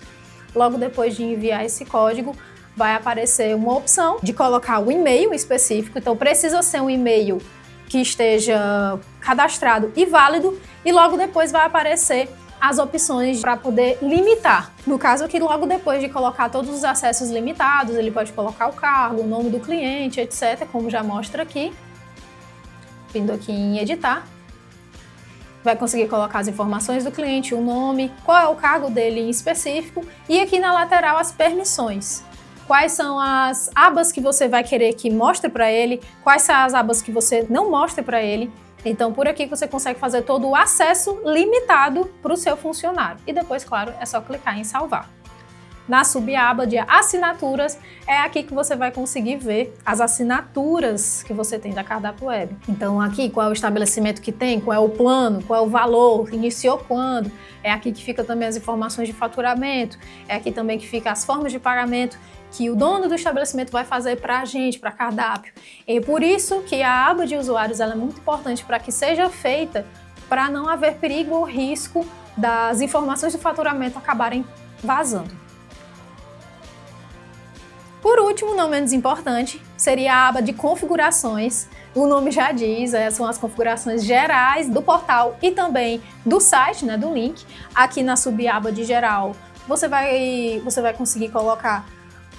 Logo depois de enviar esse código, vai aparecer uma opção de colocar o e-mail específico, então precisa ser um e-mail que esteja cadastrado e válido, e logo depois vai aparecer as opções para poder limitar. No caso aqui, logo depois de colocar todos os acessos limitados, ele pode colocar o cargo, o nome do cliente, etc., como já mostra aqui. Vindo aqui em editar, vai conseguir colocar as informações do cliente, o nome, qual é o cargo dele em específico, e aqui na lateral as permissões. Quais são as abas que você vai querer que mostre para ele, quais são as abas que você não mostre para ele. Então, por aqui você consegue fazer todo o acesso limitado para o seu funcionário. E depois, claro, é só clicar em salvar. Na subaba de assinaturas, é aqui que você vai conseguir ver as assinaturas que você tem da Cardápio Web. Então aqui, qual é o estabelecimento que tem, qual é o plano, qual é o valor, iniciou quando. É aqui que fica também as informações de faturamento, é aqui também que fica as formas de pagamento que o dono do estabelecimento vai fazer para a gente, para Cardápio. E por isso que a aba de usuários ela é muito importante para que seja feita para não haver perigo ou risco das informações do faturamento acabarem vazando. Por último, não menos importante, seria a aba de configurações. O nome já diz, são as configurações gerais do portal e também do site, né, do link. Aqui na subaba de geral, você vai conseguir colocar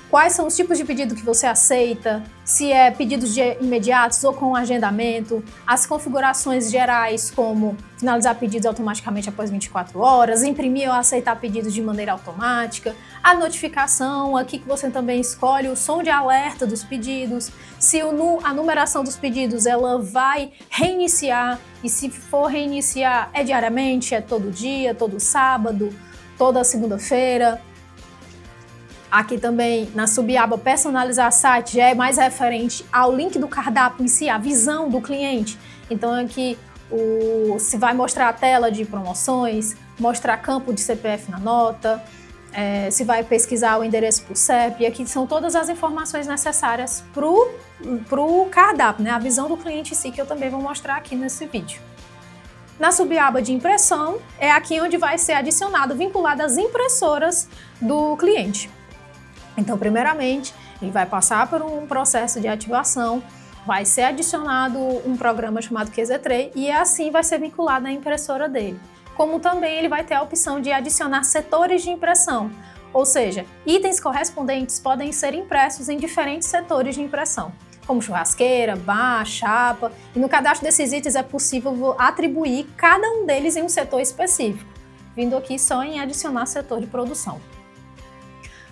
quais são os tipos de pedido que você aceita, se é pedidos imediatos ou com agendamento, as configurações gerais como finalizar pedidos automaticamente após 24 horas, imprimir ou aceitar pedidos de maneira automática, a notificação, aqui que você também escolhe o som de alerta dos pedidos, se a numeração dos pedidos ela vai reiniciar e se for reiniciar é diariamente, é todo dia, todo sábado, toda segunda-feira. Aqui também na subaba personalizar site já é mais referente ao link do cardápio em si, a visão do cliente. Então aqui se vai mostrar a tela de promoções, mostrar campo de CPF na nota, se vai pesquisar o endereço por CEP, e aqui são todas as informações necessárias para o cardápio, né? A visão do cliente em si, que eu também vou mostrar aqui nesse vídeo. Na subaba de impressão, é aqui onde vai ser adicionado, vinculado as impressoras do cliente. Então, primeiramente, ele vai passar por um processo de ativação, vai ser adicionado um programa chamado QZ3 e assim vai ser vinculado à impressora dele. Como também ele vai ter a opção de adicionar setores de impressão, ou seja, itens correspondentes podem ser impressos em diferentes setores de impressão, como churrasqueira, bar, chapa, e no cadastro desses itens é possível atribuir cada um deles em um setor específico, vindo aqui só em adicionar setor de produção.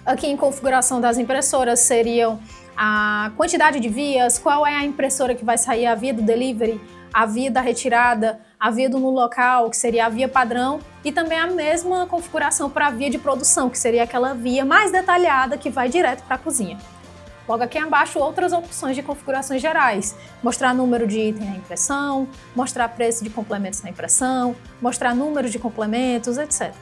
Aqui em configuração das impressoras seriam a quantidade de vias, qual é a impressora que vai sair, a via do delivery, a via da retirada, a via do no local, que seria a via padrão, e também a mesma configuração para a via de produção, que seria aquela via mais detalhada que vai direto para a cozinha. Logo aqui abaixo, outras opções de configurações gerais, mostrar número de item na impressão, mostrar preço de complementos na impressão, mostrar número de complementos, etc.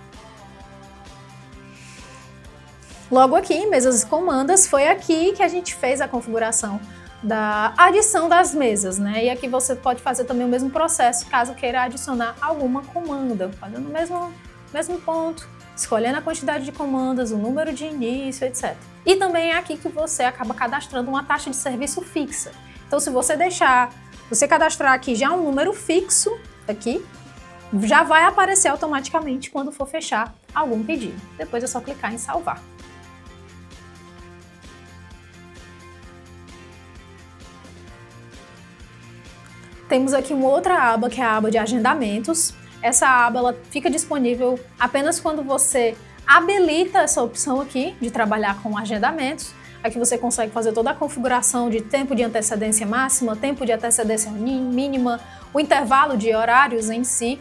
Logo aqui em mesas e comandas, foi aqui que a gente fez a configuração da adição das mesas, né? E aqui você pode fazer também o mesmo processo, caso queira adicionar alguma comanda, fazendo o mesmo ponto, escolhendo a quantidade de comandas, o número de início, etc. E também é aqui que você acaba cadastrando uma taxa de serviço fixa. Então, se você cadastrar aqui já um número fixo, aqui, já vai aparecer automaticamente quando for fechar algum pedido. Depois é só clicar em salvar. Temos aqui uma outra aba, que é a aba de agendamentos. Essa aba ela fica disponível apenas quando você habilita essa opção aqui de trabalhar com agendamentos. Aqui você consegue fazer toda a configuração de tempo de antecedência máxima, tempo de antecedência mínima, o intervalo de horários em si,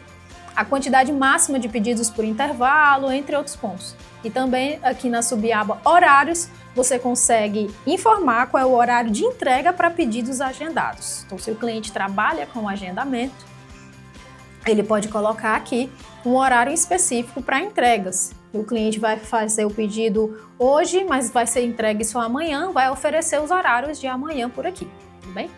a quantidade máxima de pedidos por intervalo, entre outros pontos. E também aqui na subaba horários, você consegue informar qual é o horário de entrega para pedidos agendados. Então, se o cliente trabalha com agendamento, ele pode colocar aqui um horário específico para entregas. O cliente vai fazer o pedido hoje, mas vai ser entregue só amanhã, vai oferecer os horários de amanhã por aqui, tudo bem?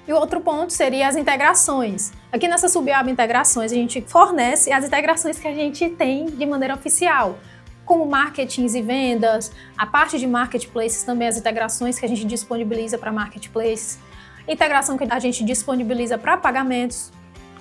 E o outro ponto seria as integrações. Aqui nessa subaba integrações, a gente fornece as integrações que a gente tem de maneira oficial, como marketings e vendas, a parte de marketplaces também, as integrações que a gente disponibiliza para marketplaces, integração que a gente disponibiliza para pagamentos,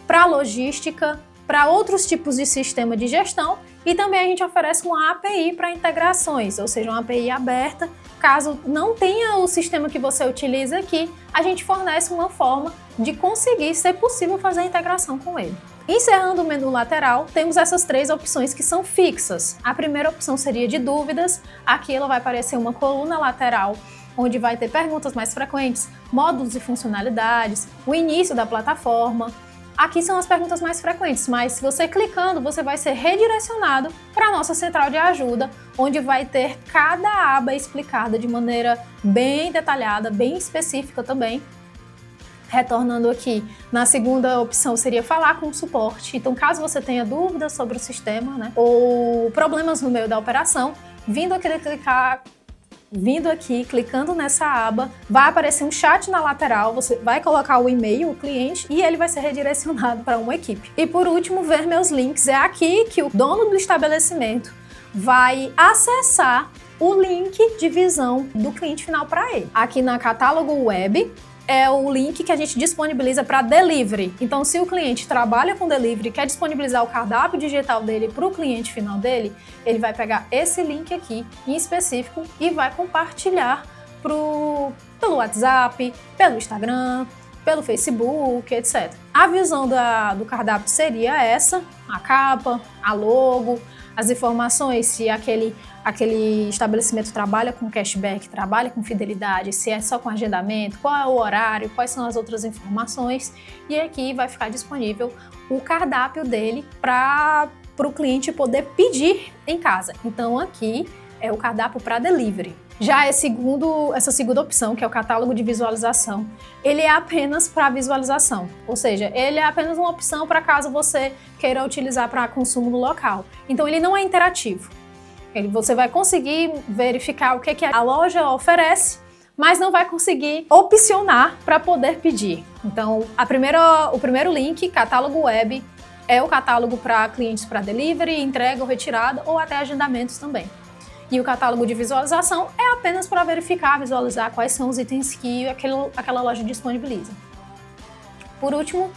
para logística para outros tipos de sistema de gestão e também a gente oferece uma API para integrações, ou seja, uma API aberta. Caso não tenha o sistema que você utiliza aqui, a gente fornece uma forma de conseguir ser possível fazer a integração com ele. Encerrando o menu lateral, temos essas 3 opções que são fixas. A primeira opção seria de dúvidas. Aqui ela vai aparecer uma coluna lateral, onde vai ter perguntas mais frequentes, módulos e funcionalidades, o início da plataforma. Aqui são as perguntas mais frequentes, mas se você clicando, você vai ser redirecionado para a nossa central de ajuda, onde vai ter cada aba explicada de maneira bem detalhada, bem específica também. Retornando aqui, na segunda opção seria falar com o suporte. Então, caso você tenha dúvidas sobre o sistema, né, ou problemas no meio da operação, vindo aqui, clicando nessa aba, vai aparecer um chat na lateral, você vai colocar o e-mail, o cliente, e ele vai ser redirecionado para uma equipe. E por último, ver meus links. É aqui que o dono do estabelecimento vai acessar o link de visão do cliente final para ele. Aqui na catálogo web, é o link que a gente disponibiliza para delivery. Então, se o cliente trabalha com delivery e quer disponibilizar o cardápio digital dele para o cliente final dele, ele vai pegar esse link aqui em específico e vai compartilhar pelo WhatsApp, pelo Instagram, pelo Facebook, etc. A visão do cardápio seria essa: a capa, a logo, as informações, se aquele estabelecimento trabalha com cashback, trabalha com fidelidade, se é só com agendamento, qual é o horário, quais são as outras informações. E aqui vai ficar disponível o cardápio dele para o cliente poder pedir em casa. Então aqui é o cardápio para delivery. Já essa segunda opção, que é o catálogo de visualização, ele é apenas para visualização, ou seja, ele é apenas uma opção para caso você queira utilizar para consumo no local. Então ele não é interativo. Você vai conseguir verificar o que a loja oferece, mas não vai conseguir opcionar para poder pedir. Então, o primeiro link, catálogo web, é o catálogo para clientes para delivery, entrega ou retirada, ou até agendamentos também. E o catálogo de visualização é apenas para verificar, visualizar quais são os itens que aquela loja disponibiliza. Por último,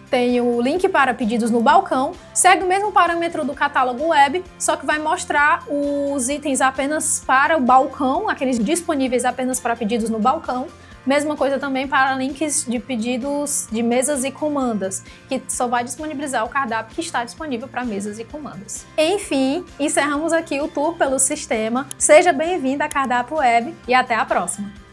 tem o link para pedidos no balcão, segue o mesmo parâmetro do catálogo web, só que vai mostrar os itens apenas para o balcão, aqueles disponíveis apenas para pedidos no balcão. Mesma coisa também para links de pedidos de mesas e comandas, que só vai disponibilizar o cardápio que está disponível para mesas e comandas. Enfim, encerramos aqui o tour pelo sistema. Seja bem-vindo a Cardápio Web e até a próxima!